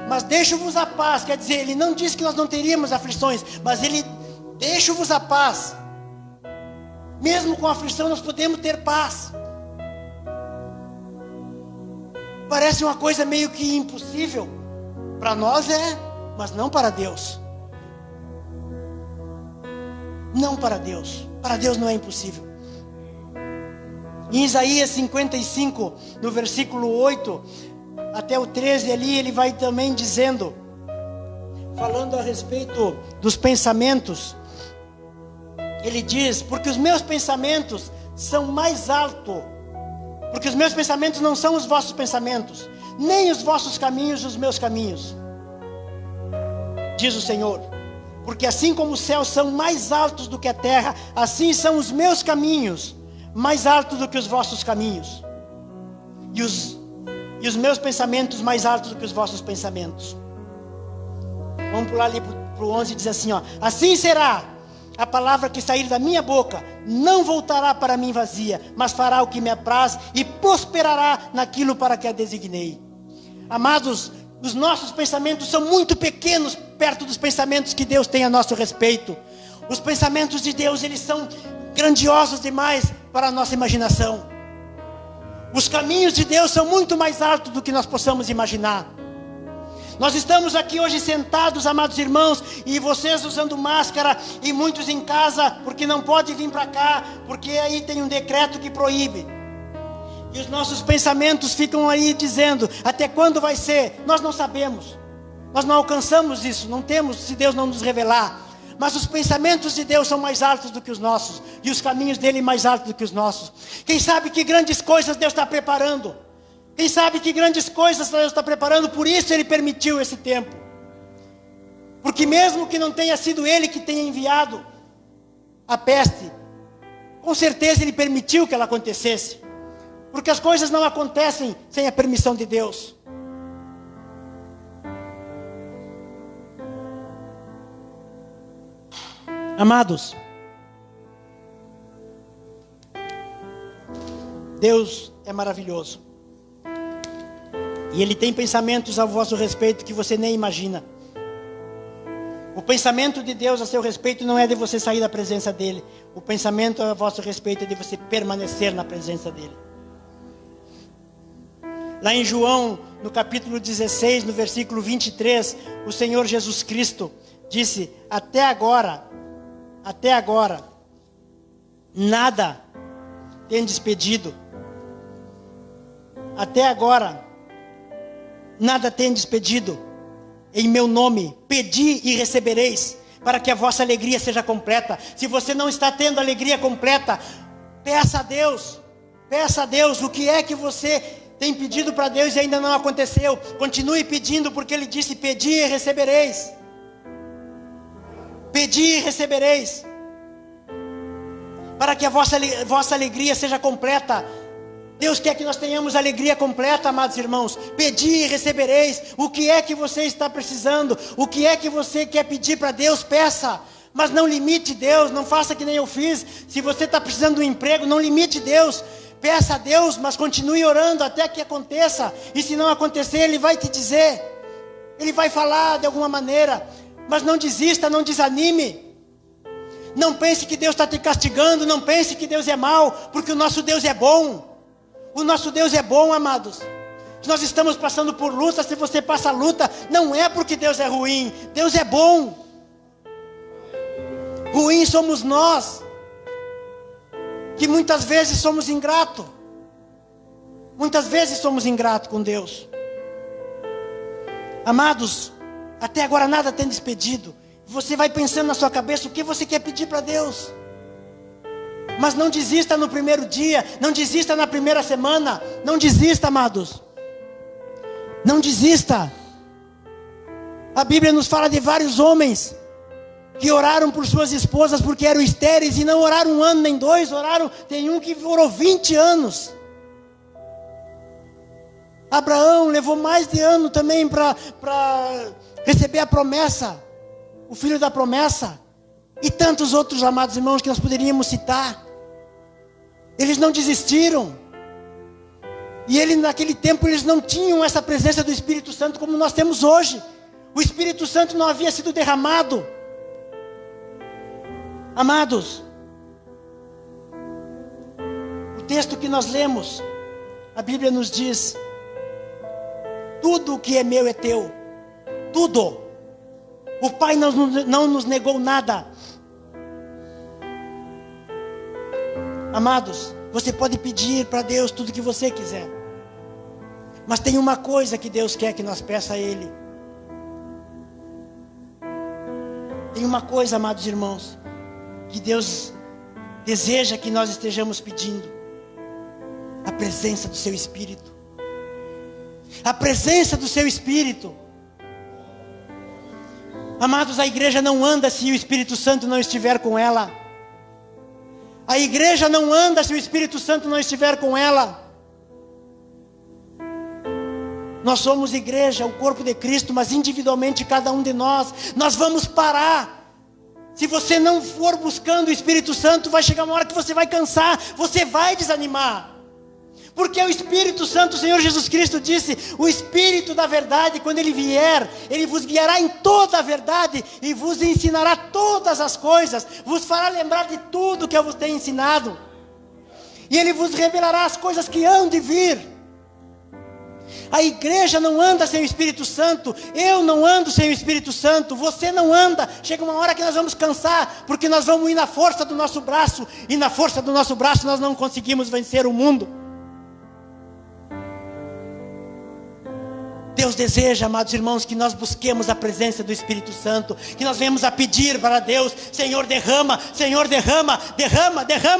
mas deixo-vos a paz. Quer dizer, Ele não disse que nós não teríamos aflições, mas Ele: deixo-vos a paz. Mesmo com aflição nós podemos ter paz. Parece uma coisa meio que impossível. Para nós é, mas não para Deus. Não para Deus. Para Deus não é impossível. Em Isaías 55, no versículo 8 até o 13, ali ele vai também dizendo, falando a respeito dos pensamentos. Ele diz: porque os meus pensamentos são mais altos, porque os meus pensamentos não são os vossos pensamentos, nem os vossos caminhos os meus caminhos, diz o Senhor. Porque assim como os céus são mais altos do que a terra, assim são os meus caminhos mais altos do que os vossos caminhos, e os meus pensamentos mais altos do que os vossos pensamentos. Vamos pular ali para o 11, diz assim, ó: assim será a palavra que sair da minha boca, não voltará para mim vazia, mas fará o que me apraz e prosperará naquilo para que a designei. Amados, os nossos pensamentos são muito pequenos perto dos pensamentos que Deus tem a nosso respeito. Os pensamentos de Deus, eles são grandiosos demais para a nossa imaginação. Os caminhos de Deus são muito mais altos do que nós possamos imaginar. Nós estamos aqui hoje sentados, amados irmãos, e vocês usando máscara, e muitos em casa, porque não pode vir para cá, porque aí tem um decreto que proíbe. E os nossos pensamentos ficam aí dizendo: até quando vai ser? Nós não sabemos. Nós não alcançamos isso, não temos, se Deus não nos revelar. Mas os pensamentos de Deus são mais altos do que os nossos, e os caminhos dele mais altos do que os nossos. Quem sabe que grandes coisas Deus está preparando? Quem sabe que grandes coisas Deus está preparando? Por isso Ele permitiu esse tempo. Porque mesmo que não tenha sido Ele que tenha enviado a peste, com certeza Ele permitiu que ela acontecesse. Porque as coisas não acontecem sem a permissão de Deus. Amados, Deus é maravilhoso. E Ele tem pensamentos a vosso respeito que você nem imagina. O pensamento de Deus a seu respeito não é de você sair da presença dEle. O pensamento a vosso respeito é de você permanecer na presença dEle. Lá em João, no capítulo 16, no versículo 23, o Senhor Jesus Cristo disse: até agora, nada tendes pedido. Até agora, nada tendes pedido em meu nome. Pedi e recebereis, para que a vossa alegria seja completa. Se você não está tendo alegria completa, peça a Deus o que é que você tem pedido para Deus e ainda não aconteceu. Continue pedindo, porque Ele disse: pedi e recebereis. Pedi e recebereis, para que a vossa alegria seja completa. Deus quer que nós tenhamos alegria completa, amados irmãos. Pedi e recebereis. O que é que você está precisando? O que é que você quer pedir para Deus? Peça. Mas não limite Deus, não faça que nem eu fiz. Se você está precisando de um emprego, não limite Deus. Peça a Deus, mas continue orando até que aconteça. E se não acontecer, Ele vai te dizer. Ele vai falar de alguma maneira. Mas não desista, não desanime. Não pense que Deus está te castigando. Não pense que Deus é mau, porque o nosso Deus é bom. O nosso Deus é bom, amados. Se nós estamos passando por luta, se você passa luta, não é porque Deus é ruim. Deus é bom. Ruim somos nós, que muitas vezes somos ingratos. Muitas vezes somos ingratos com Deus. Amados, até agora nada tem despedido. Você vai pensando na sua cabeça o que você quer pedir para Deus. Mas não desista no primeiro dia, não desista na primeira semana. Não desista, amados. Não desista. A Bíblia nos fala de vários homens que oraram por suas esposas porque eram estéreis, e não oraram 1 ano nem 2, oraram, tem um que orou 20 anos. Abraão levou mais de ano também para receber a promessa, o filho da promessa, e tantos outros, amados irmãos, que nós poderíamos citar. Eles não desistiram, e naquele tempo eles não tinham essa presença do Espírito Santo como nós temos hoje. O Espírito Santo não havia sido derramado. Amados, o texto que nós lemos, a Bíblia nos diz: tudo o que é meu é teu, tudo. O Pai não nos negou nada. Amados, você pode pedir para Deus tudo o que você quiser, mas tem uma coisa que Deus quer que nós peça a Ele. Tem uma coisa, amados irmãos, que Deus deseja que nós estejamos pedindo: a presença do seu Espírito. A presença do seu Espírito. Amados, a igreja não anda se o Espírito Santo não estiver com ela. A igreja não anda se o Espírito Santo não estiver com ela. Nós somos igreja, o corpo de Cristo, mas individualmente cada um de nós vamos parar. Se você não for buscando o Espírito Santo, vai chegar uma hora que você vai cansar, você vai desanimar. Porque o Espírito Santo, o Senhor Jesus Cristo disse: o Espírito da verdade, quando Ele vier, Ele vos guiará em toda a verdade e vos ensinará todas as coisas, vos fará lembrar de tudo que eu vos tenho ensinado. E Ele vos revelará as coisas que hão de vir. A igreja não anda sem o Espírito Santo, eu não ando sem o Espírito Santo, você não anda. Chega uma hora que nós vamos cansar, porque nós vamos ir na força do nosso braço, e na força do nosso braço nós não conseguimos vencer o mundo. Deus deseja, amados irmãos, que nós busquemos a presença do Espírito Santo, que nós venhamos a pedir para Deus: Senhor, derrama, Senhor, derrama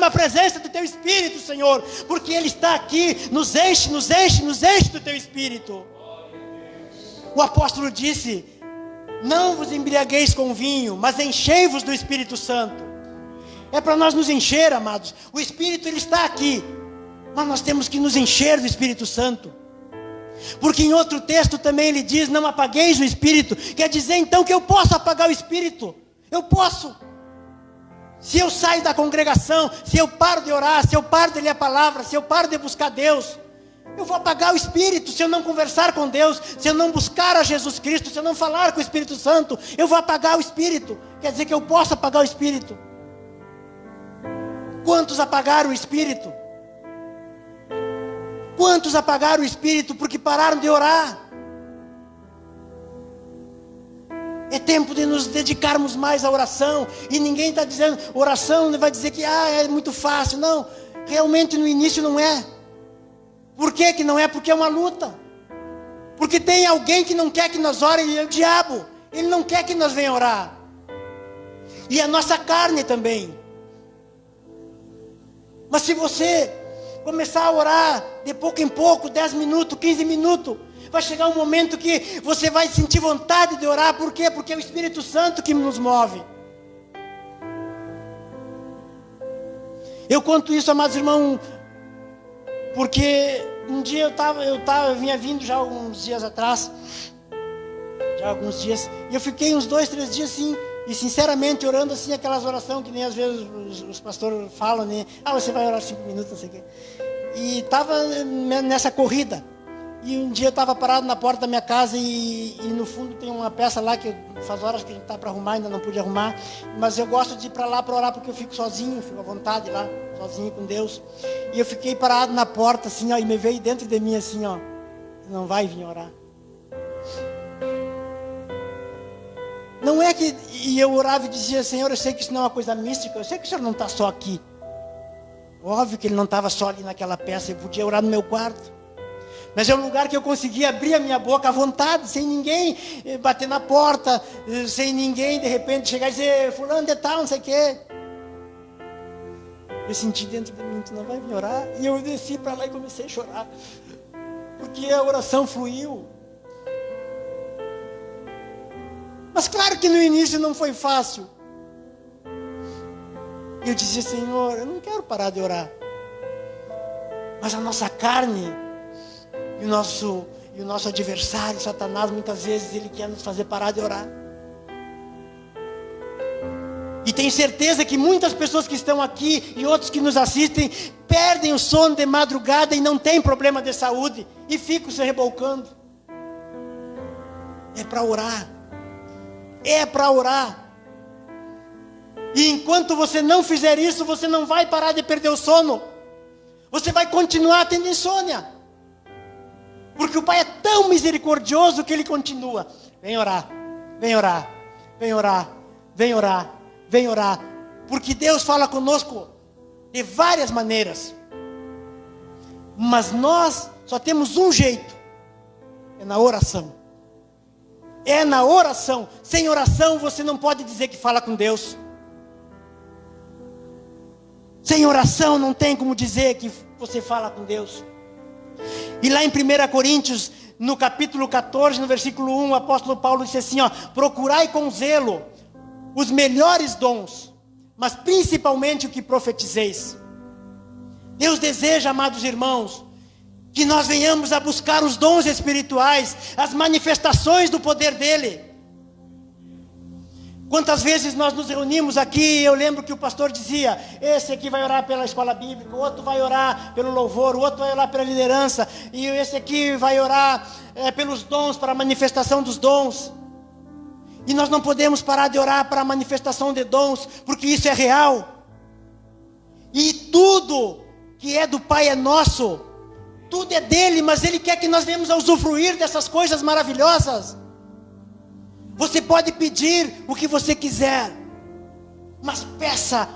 a presença do Teu Espírito, Senhor, porque Ele está aqui, nos enche do Teu Espírito. O apóstolo disse: não vos embriagueis com vinho, mas enchei-vos do Espírito Santo. É para nós nos encher, amados. O Espírito, Ele está aqui, mas nós temos que nos encher do Espírito Santo. Porque em outro texto também ele diz: não apagueis o Espírito. Quer dizer então que eu posso apagar o Espírito. Eu posso. Se eu saio da congregação, se eu paro de orar, se eu paro de ler a palavra, se eu paro de buscar Deus, eu vou apagar o Espírito. Se eu não conversar com Deus, se eu não buscar a Jesus Cristo, se eu não falar com o Espírito Santo, eu vou apagar o Espírito. Quer dizer que eu posso apagar o Espírito. Quantos apagaram o Espírito? Quantos apagaram o Espírito porque pararam de orar? É tempo de nos dedicarmos mais à oração. E ninguém está dizendo, oração vai dizer que é muito fácil. Não, realmente no início não é. Por que que não é? Porque é uma luta. Porque tem alguém que não quer que nós orem, e é o diabo. Ele não quer que nós venhamos orar. E a nossa carne também. Mas se você começar a orar de pouco em pouco, 10 minutos, 15 minutos, vai chegar um momento que você vai sentir vontade de orar. Por quê? Porque é o Espírito Santo que nos move. Eu conto isso, amados irmãos, porque um dia eu vinha vindo já alguns dias atrás, e eu fiquei uns 2, 3 dias assim, E sinceramente, orando assim, aquelas orações que nem às vezes os pastores falam, né? Você vai orar 5 minutos, não sei o quê. E estava nessa corrida. E um dia eu estava parado na porta da minha casa e no fundo tem uma peça lá que faz horas que a gente está para arrumar, ainda não pude arrumar. Mas eu gosto de ir para lá para orar porque eu fico sozinho, fico à vontade lá, sozinho com Deus. E eu fiquei parado na porta assim, ó, e me veio dentro de mim assim, ó, não vai vir orar. Não é que... E eu orava e dizia, Senhor, eu sei que isso não é uma coisa mística, eu sei que o Senhor não está só aqui. Óbvio que Ele não estava só ali naquela peça, eu podia orar no meu quarto. Mas é um lugar que eu conseguia abrir a minha boca à vontade, sem ninguém bater na porta, sem ninguém de repente chegar e dizer, fulano de tal, não sei o quê. Eu senti dentro de mim, tu não vai vir orar? E eu desci para lá e comecei a chorar. Porque a oração fluiu. Mas claro que no início não foi fácil. Eu dizia, Senhor, eu não quero parar de orar. Mas a nossa carne... E o nosso adversário, Satanás, muitas vezes ele quer nos fazer parar de orar. E tenho certeza que muitas pessoas que estão aqui e outros que nos assistem perdem o sono de madrugada e não têm problema de saúde e ficam se rebolcando. É para orar. É para orar. E enquanto você não fizer isso, você não vai parar de perder o sono. Você vai continuar tendo insônia. Porque o Pai é tão misericordioso que Ele continua. Vem orar, vem orar, vem orar, vem orar, vem orar. Porque Deus fala conosco de várias maneiras. Mas nós só temos um jeito. É na oração. É na oração. Sem oração você não pode dizer que fala com Deus. Sem oração não tem como dizer que você fala com Deus. E lá em 1 Coríntios, no capítulo 14, no versículo 1, o apóstolo Paulo disse assim, ó, procurai com zelo os melhores dons, mas principalmente o que profetizeis. Deus deseja, amados irmãos, que nós venhamos a buscar os dons espirituais, as manifestações do poder dele. Quantas vezes nós nos reunimos aqui, eu lembro que o pastor dizia, esse aqui vai orar pela escola bíblica, o outro vai orar pelo louvor, o outro vai orar pela liderança, e esse aqui vai orar pelos dons, para a manifestação dos dons. E nós não podemos parar de orar para a manifestação de dons, porque isso é real. E tudo que é do Pai é nosso, tudo é dele, mas Ele quer que nós venhamos a usufruir dessas coisas maravilhosas. Você pode pedir o que você quiser, mas peça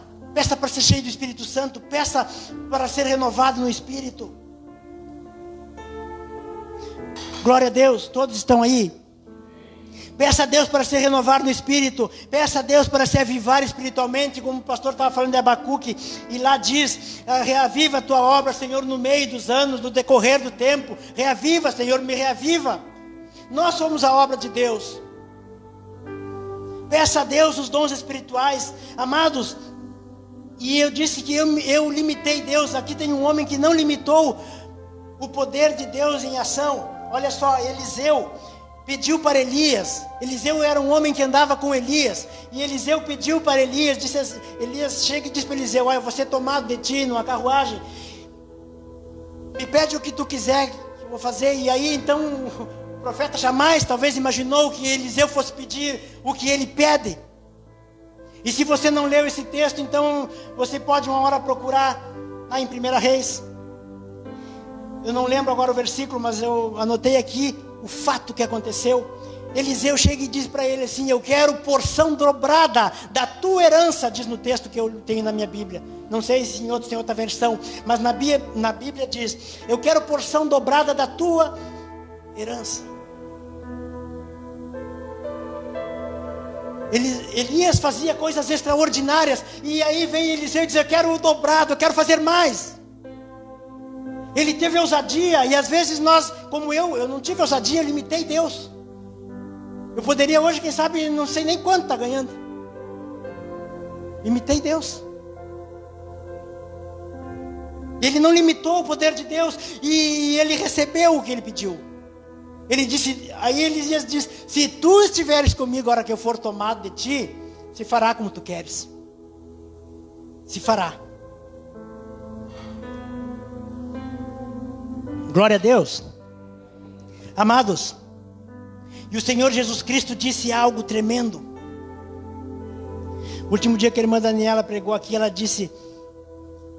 para ser cheio do Espírito Santo, peça para ser renovado no Espírito. Glória a Deus, todos estão aí. Peça a Deus para ser renovado no Espírito, peça a Deus para se avivar espiritualmente, como o pastor estava falando de Abacuque, e lá diz, reaviva a tua obra, Senhor, no meio dos anos, no decorrer do tempo, reaviva, Senhor, me reaviva. Nós somos a obra de Deus. Peça a Deus os dons espirituais, amados. E eu disse que eu limitei Deus. Aqui tem um homem que não limitou o poder de Deus em ação. Olha só, Eliseu pediu para Elias. Eliseu era um homem que andava com Elias. E Eliseu pediu para Elias, Elias chega e diz para Eliseu, olha, eu vou ser tomado de ti numa carruagem. Me pede o que tu quiser, que eu vou fazer. E aí então... O profeta jamais talvez imaginou que Eliseu fosse pedir o que ele pede. E se você não leu esse texto, então você pode uma hora procurar lá em 1 Reis. Eu não lembro agora o versículo, mas eu anotei aqui o fato que aconteceu. Eliseu chega e diz para ele assim, eu quero porção dobrada da tua herança, diz no texto que eu tenho na minha Bíblia. Não sei se em outros tem outra versão, mas na Bíblia diz, eu quero porção dobrada da tua herança. Elias fazia coisas extraordinárias. E aí vem Eliseu e diz, eu quero o dobrado, eu quero fazer mais. Ele teve ousadia. E às vezes nós, como eu não tive ousadia, eu limitei Deus. Eu poderia hoje, quem sabe, não sei nem quanto está ganhando. Limitei Deus. Ele não limitou o poder de Deus. E ele recebeu o que ele pediu. Ele disse, aí Elias diz, se tu estiveres comigo a hora que eu for tomado de ti, se fará como tu queres. Se fará. Glória a Deus. Amados, e o Senhor Jesus Cristo disse algo tremendo. O último dia que a irmã Daniela pregou aqui, ela disse,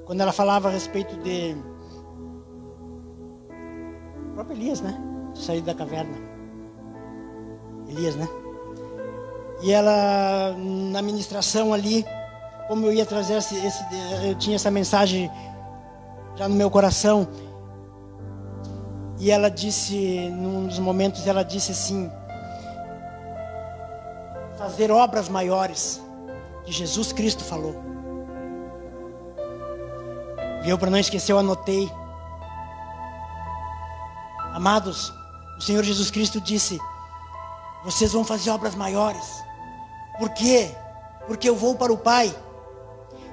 quando ela falava a respeito de o próprio Elias, né? Sair da caverna. Elias, né? E ela, na ministração ali, como eu ia trazer eu tinha essa mensagem já no meu coração. E ela disse, num dos momentos, ela disse assim: fazer obras maiores, que Jesus Cristo falou. E eu, para não esquecer, eu anotei. Amados, o Senhor Jesus Cristo disse: vocês vão fazer obras maiores. Por quê? Porque eu vou para o Pai,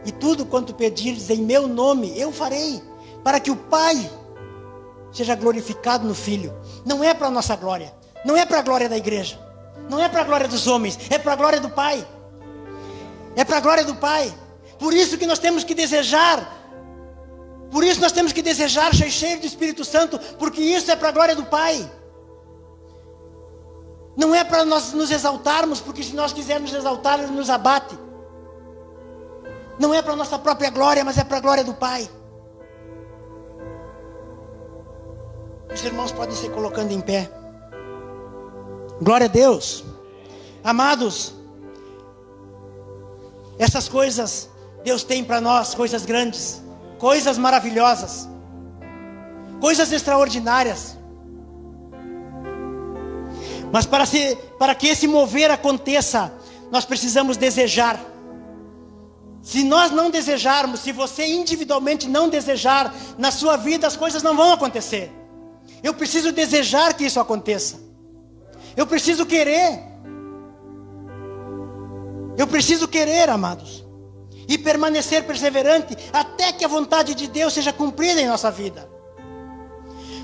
e tudo quanto pedirdes em meu nome, eu farei, para que o Pai seja glorificado no Filho. Não é para a nossa glória, não é para a glória da igreja, não é para a glória dos homens, é para a glória do Pai. É para a glória do Pai. Por isso que nós temos que desejar, ser cheio do Espírito Santo, porque isso é para a glória do Pai. Não é para nós nos exaltarmos, porque se nós quisermos exaltar, Ele nos abate. Não é para a nossa própria glória, mas é para a glória do Pai. Os irmãos podem se colocando em pé. Glória a Deus. Amados, essas coisas Deus tem para nós, coisas grandes, coisas maravilhosas, coisas extraordinárias. Mas para que esse mover aconteça, nós precisamos desejar. Se nós não desejarmos, se você individualmente não desejar, na sua vida as coisas não vão acontecer. Eu preciso desejar que isso aconteça. Eu preciso querer. Eu preciso querer, amados. E permanecer perseverante até que a vontade de Deus seja cumprida em nossa vida.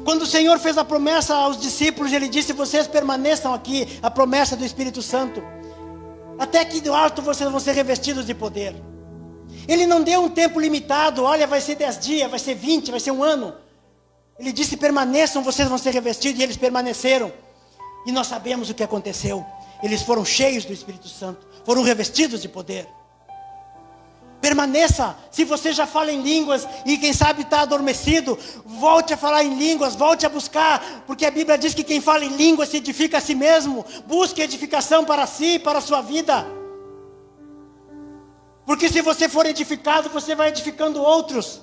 Quando o Senhor fez a promessa aos discípulos, Ele disse: vocês permaneçam aqui, a promessa do Espírito Santo, até que do alto vocês vão ser revestidos de poder. Ele não deu um tempo limitado, olha, vai ser 10 dias, vai ser 20, vai ser 1 ano. Ele disse: permaneçam, vocês vão ser revestidos, e eles permaneceram. E nós sabemos o que aconteceu. Eles foram cheios do Espírito Santo, foram revestidos de poder. Permaneça. Se você já fala em línguas e quem sabe está adormecido, volte a falar em línguas, volte a buscar, porque a Bíblia diz que quem fala em línguas se edifica a si mesmo. Busque edificação para si e para a sua vida. Porque se você for edificado, você vai edificando outros.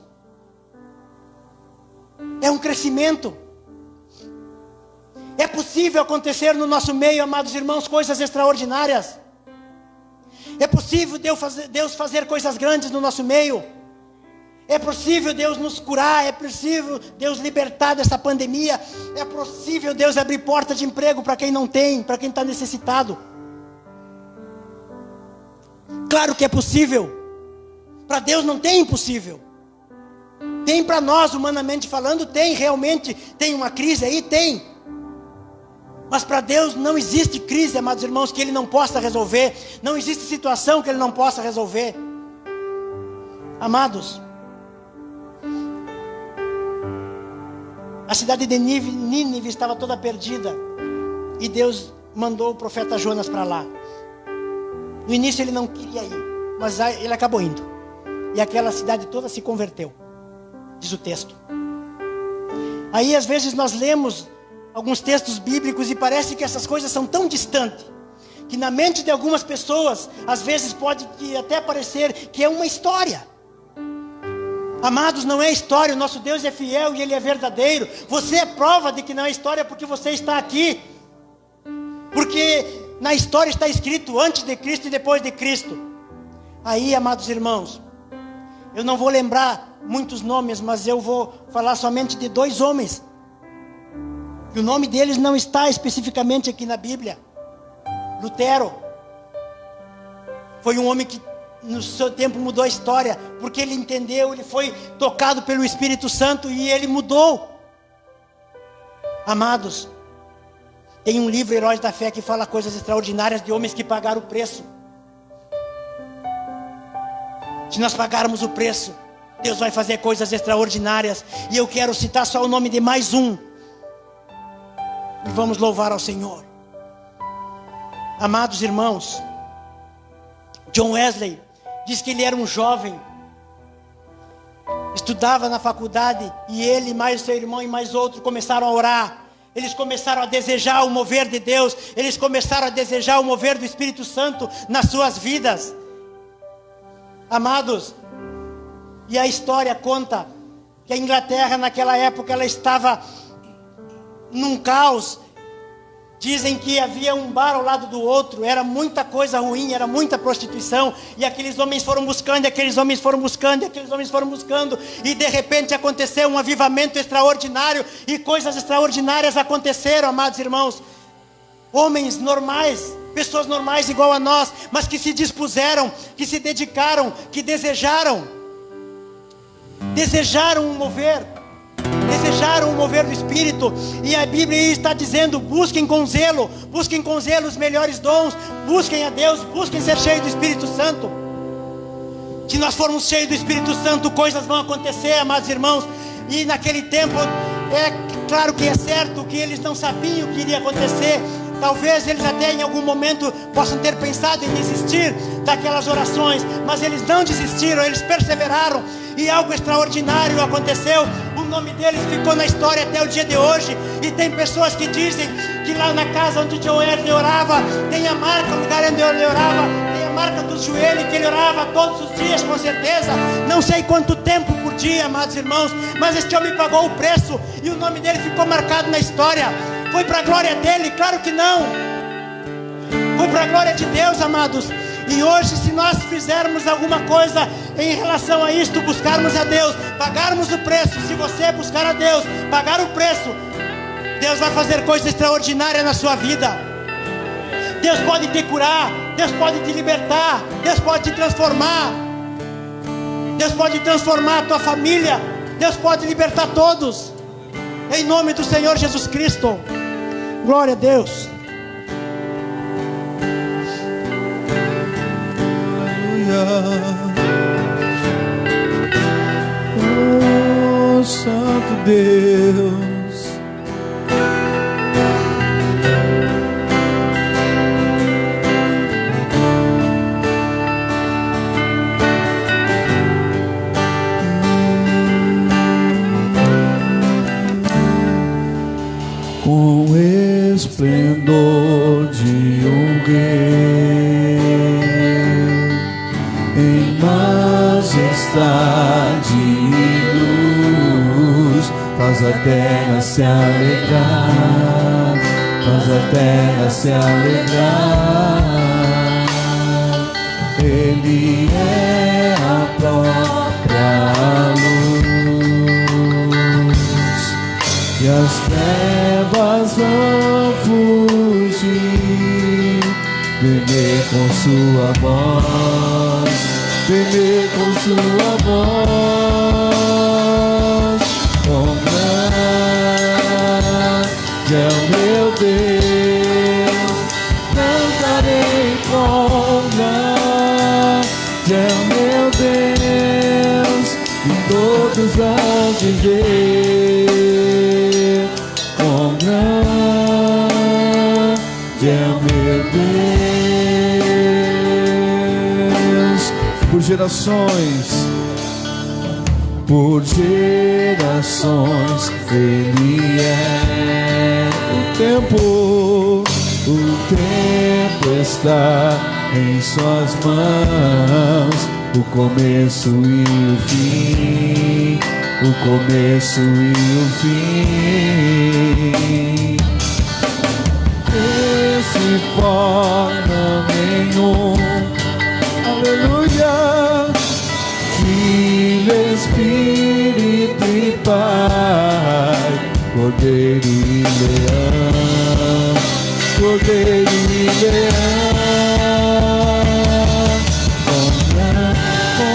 É um crescimento. É possível acontecer no nosso meio, amados irmãos, coisas extraordinárias. É possível Deus fazer coisas grandes no nosso meio. É possível Deus nos curar. É possível Deus libertar dessa pandemia. É possível Deus abrir porta de emprego para quem não tem, para quem está necessitado. Claro que é possível. Para Deus não tem impossível. Tem para nós, humanamente falando, tem realmente. Tem uma crise aí? Tem. Mas para Deus não existe crise, amados irmãos, que Ele não possa resolver. Não existe situação que Ele não possa resolver. Amados, a cidade de Nínive estava toda perdida. E Deus mandou o profeta Jonas para lá. No início ele não queria ir, mas ele acabou indo. E aquela cidade toda se converteu, diz o texto. Aí às vezes nós lemos alguns textos bíblicos e parece que essas coisas são tão distantes, que na mente de algumas pessoas, às vezes pode até parecer que é uma história. Amados, não é história, o nosso Deus é fiel e Ele é verdadeiro. Você é prova de que não é história porque você está aqui. Porque na história está escrito antes de Cristo e depois de Cristo. Aí, amados irmãos, eu não vou lembrar muitos nomes, mas eu vou falar somente de 2 homens. E o nome deles não está especificamente aqui na Bíblia. Lutero foi um homem que no seu tempo mudou a história, porque ele entendeu, ele foi tocado pelo Espírito Santo e ele mudou. Amados, tem um livro, Heróis da Fé, que fala coisas extraordinárias de homens que pagaram o preço. Se nós pagarmos o preço, Deus vai fazer coisas extraordinárias. E eu quero citar só o nome de mais um. E vamos louvar ao Senhor. Amados irmãos, John Wesley diz que ele era um jovem, estudava na faculdade, e ele, mais seu irmão e mais outro começaram a orar. Eles começaram a desejar o mover de Deus. Eles começaram a desejar o mover do Espírito Santo nas suas vidas. Amados, e a história conta que a Inglaterra naquela época ela estava num caos. Dizem que havia um bar ao lado do outro, era muita coisa ruim, era muita prostituição, e aqueles homens foram buscando, e aqueles homens foram buscando, e aqueles homens foram buscando, e de repente aconteceu um avivamento extraordinário, e coisas extraordinárias aconteceram, amados irmãos. Homens normais, pessoas normais igual a nós, mas que se dispuseram, que se dedicaram, que desejaram um mover. Desejaram o mover do Espírito. E a Bíblia está dizendo: busquem com zelo os melhores dons, busquem a Deus, busquem ser cheios do Espírito Santo. Se nós formos cheios do Espírito Santo, coisas vão acontecer, amados irmãos. E naquele tempo, é claro que é certo que eles não sabiam o que iria acontecer. Talvez eles até em algum momento possam ter pensado em desistir daquelas orações, mas eles não desistiram, eles perseveraram, e algo extraordinário aconteceu. O nome deles ficou na história até o dia de hoje. E tem pessoas que dizem que lá na casa onde John Wesley orava, tem a marca, o lugar onde ele orava, tem a marca do joelho que ele orava todos os dias, com certeza. Não sei quanto tempo por dia, amados irmãos, mas este homem pagou o preço, e o nome dele ficou marcado na história. Foi para a glória dele? Claro que não. Foi para a glória de Deus, amados. E hoje, se nós fizermos alguma coisa em relação a isto, buscarmos a Deus, pagarmos o preço, se você buscar a Deus, pagar o preço, Deus vai fazer coisa extraordinária na sua vida. Deus pode te curar, Deus pode te libertar, Deus pode te transformar, Deus pode transformar a tua família, Deus pode libertar todos, em nome do Senhor Jesus Cristo. Glória a Deus. Oh, Santo Deus, com esplendor de um rei, em majestade e luz, faz a terra se alegrar, faz a terra se alegrar. Ele é a própria luz, e as trevas vão fugir, temer com sua voz, temer com sua voz. Com grande é o meu Deus, cantarei com grande é o meu Deus, e todos vão dizer: com grande é o meu Deus. Por gerações Ele é. O tempo está em suas mãos, o começo e o fim, o começo e o fim. Esse forma nenhum, aleluia. Filho, Espírito e Pai, Cordeiro e Leão, Cordeiro e Leão, com grande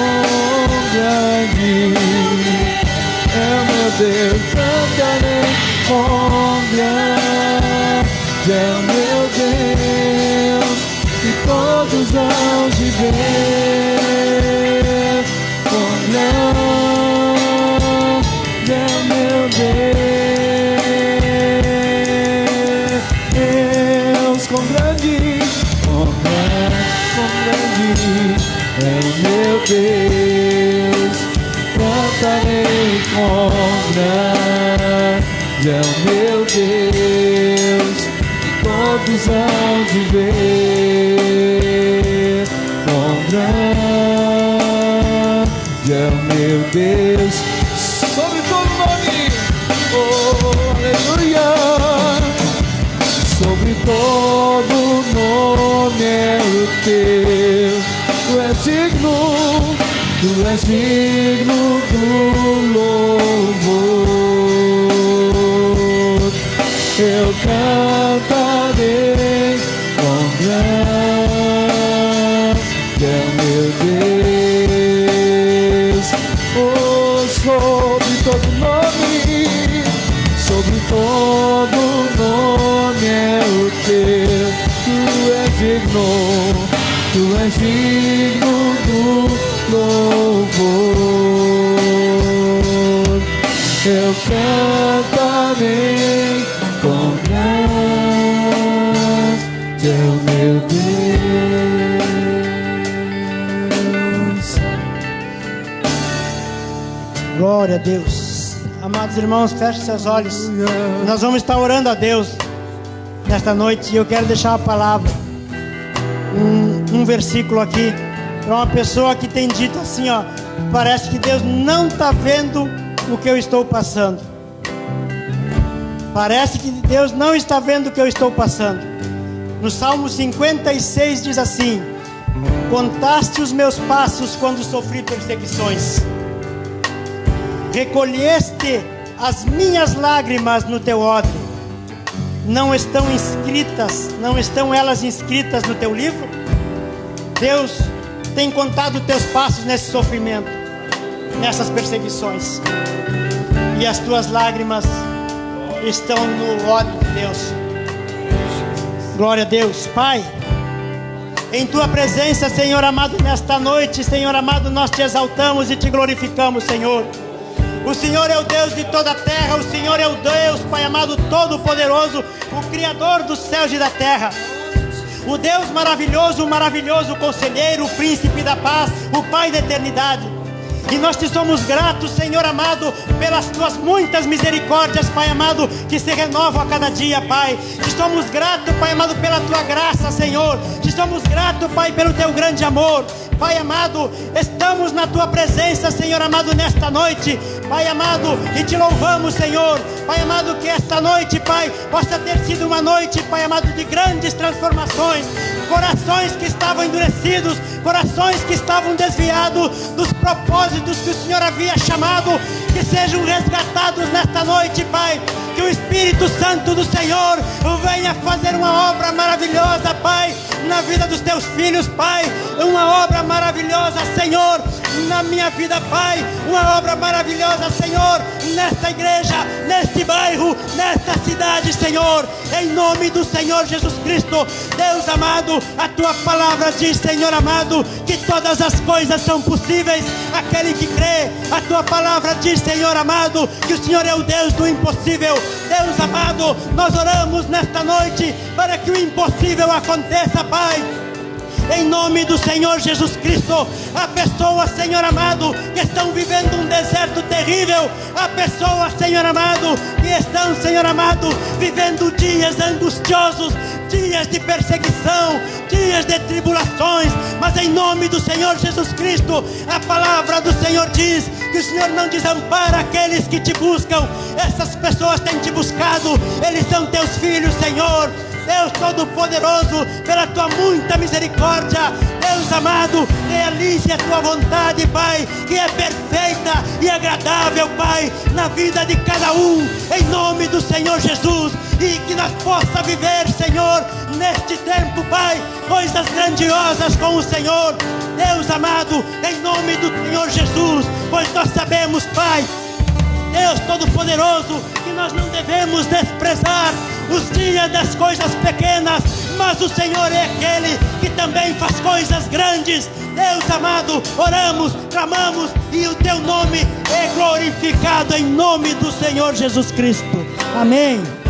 é o meu Deus, cantarei com grande é o meu Deus, e todos hão de ver. Deus, quão grande é o meu Deus. Cantarei quão grande é o meu Deus, e todos hão de ver quão grande é o meu Deus. Sobre todo nome, oh, aleluia. Sobre todo nome é o teu. Tu és digno do louvor. Eu cantarei quão grande é o meu Deus. Oh, sobre todo nome é o teu. Tu és digno do louvor. Eu cantarei quão grande é o meu Deus. Glória a Deus. Amados irmãos, feche seus olhos. Nós vamos estar orando a Deus nesta noite. E eu quero deixar uma palavra, um versículo aqui para uma pessoa que tem dito assim, ó: parece que Deus não está vendo o que eu estou passando. Parece que Deus não está vendo o que eu estou passando. No Salmo 56 diz assim: contaste os meus passos quando sofri perseguições, recolheste as minhas lágrimas no teu odre. Não estão elas inscritas no teu livro? Deus tem contado os teus passos nesse sofrimento, nessas perseguições, e as tuas lágrimas estão no odre de Deus. Glória a Deus. Pai, em tua presença, Senhor amado, nesta noite, Senhor amado, nós te exaltamos e te glorificamos, Senhor. O Senhor é o Deus de toda a terra. O Senhor é o Deus, Pai amado, todo-poderoso, o Criador dos céus e da terra. O Deus maravilhoso, o maravilhoso conselheiro, o príncipe da paz, o Pai da eternidade. E nós te somos gratos, Senhor amado, pelas tuas muitas misericórdias, Pai amado, que se renovam a cada dia, Pai. Te somos gratos, Pai amado, pela tua graça, Senhor. Te somos gratos, Pai, pelo teu grande amor. Pai amado, estamos na tua presença, Senhor amado, nesta noite, Pai amado, e te louvamos, Senhor. Pai amado, que esta noite, Pai, possa ter sido uma noite, Pai amado, de grandes transformações. Corações que estavam endurecidos, corações que estavam desviados dos propósitos que o Senhor havia chamado, que sejam resgatados nesta noite, Pai. Que o Espírito Santo do Senhor venha fazer uma obra maravilhosa, Pai, na vida dos teus filhos, Pai. Uma obra maravilhosa, Senhor, na minha vida, Pai. Uma obra maravilhosa, Senhor, nesta igreja, neste bairro, nesta cidade, Senhor. Em nome do Senhor Jesus Cristo. Deus amado, a tua palavra diz, Senhor amado, que todas as coisas são possíveis àquele que crê. A tua palavra diz, Senhor amado, que o Senhor é o Deus do impossível. Deus amado, nós oramos nesta noite para que o impossível aconteça, Pai. Em nome do Senhor Jesus Cristo. Há pessoas, Senhor amado, que estão vivendo um deserto terrível. Há pessoas, Senhor amado, que estão, Senhor amado, vivendo dias angustiosos, dias de perseguição, dias de tribulações. Mas em nome do Senhor Jesus Cristo, a palavra do Senhor diz que o Senhor não desampara aqueles que te buscam. Essas pessoas têm te buscado, eles são teus filhos, Senhor. Deus Todo-Poderoso, pela tua muita misericórdia, Deus amado, realize a tua vontade, Pai, que é perfeita e agradável, Pai, na vida de cada um, em nome do Senhor Jesus. E que nós possa viver, Senhor, neste tempo, Pai, coisas grandiosas com o Senhor. Deus amado, em nome do Senhor Jesus, pois nós sabemos, Pai, Deus Todo-Poderoso, que nós não devemos desprezar os dias das coisas pequenas, mas o Senhor é aquele que também faz coisas grandes. Deus amado, oramos, clamamos e o teu nome é glorificado em nome do Senhor Jesus Cristo. Amém.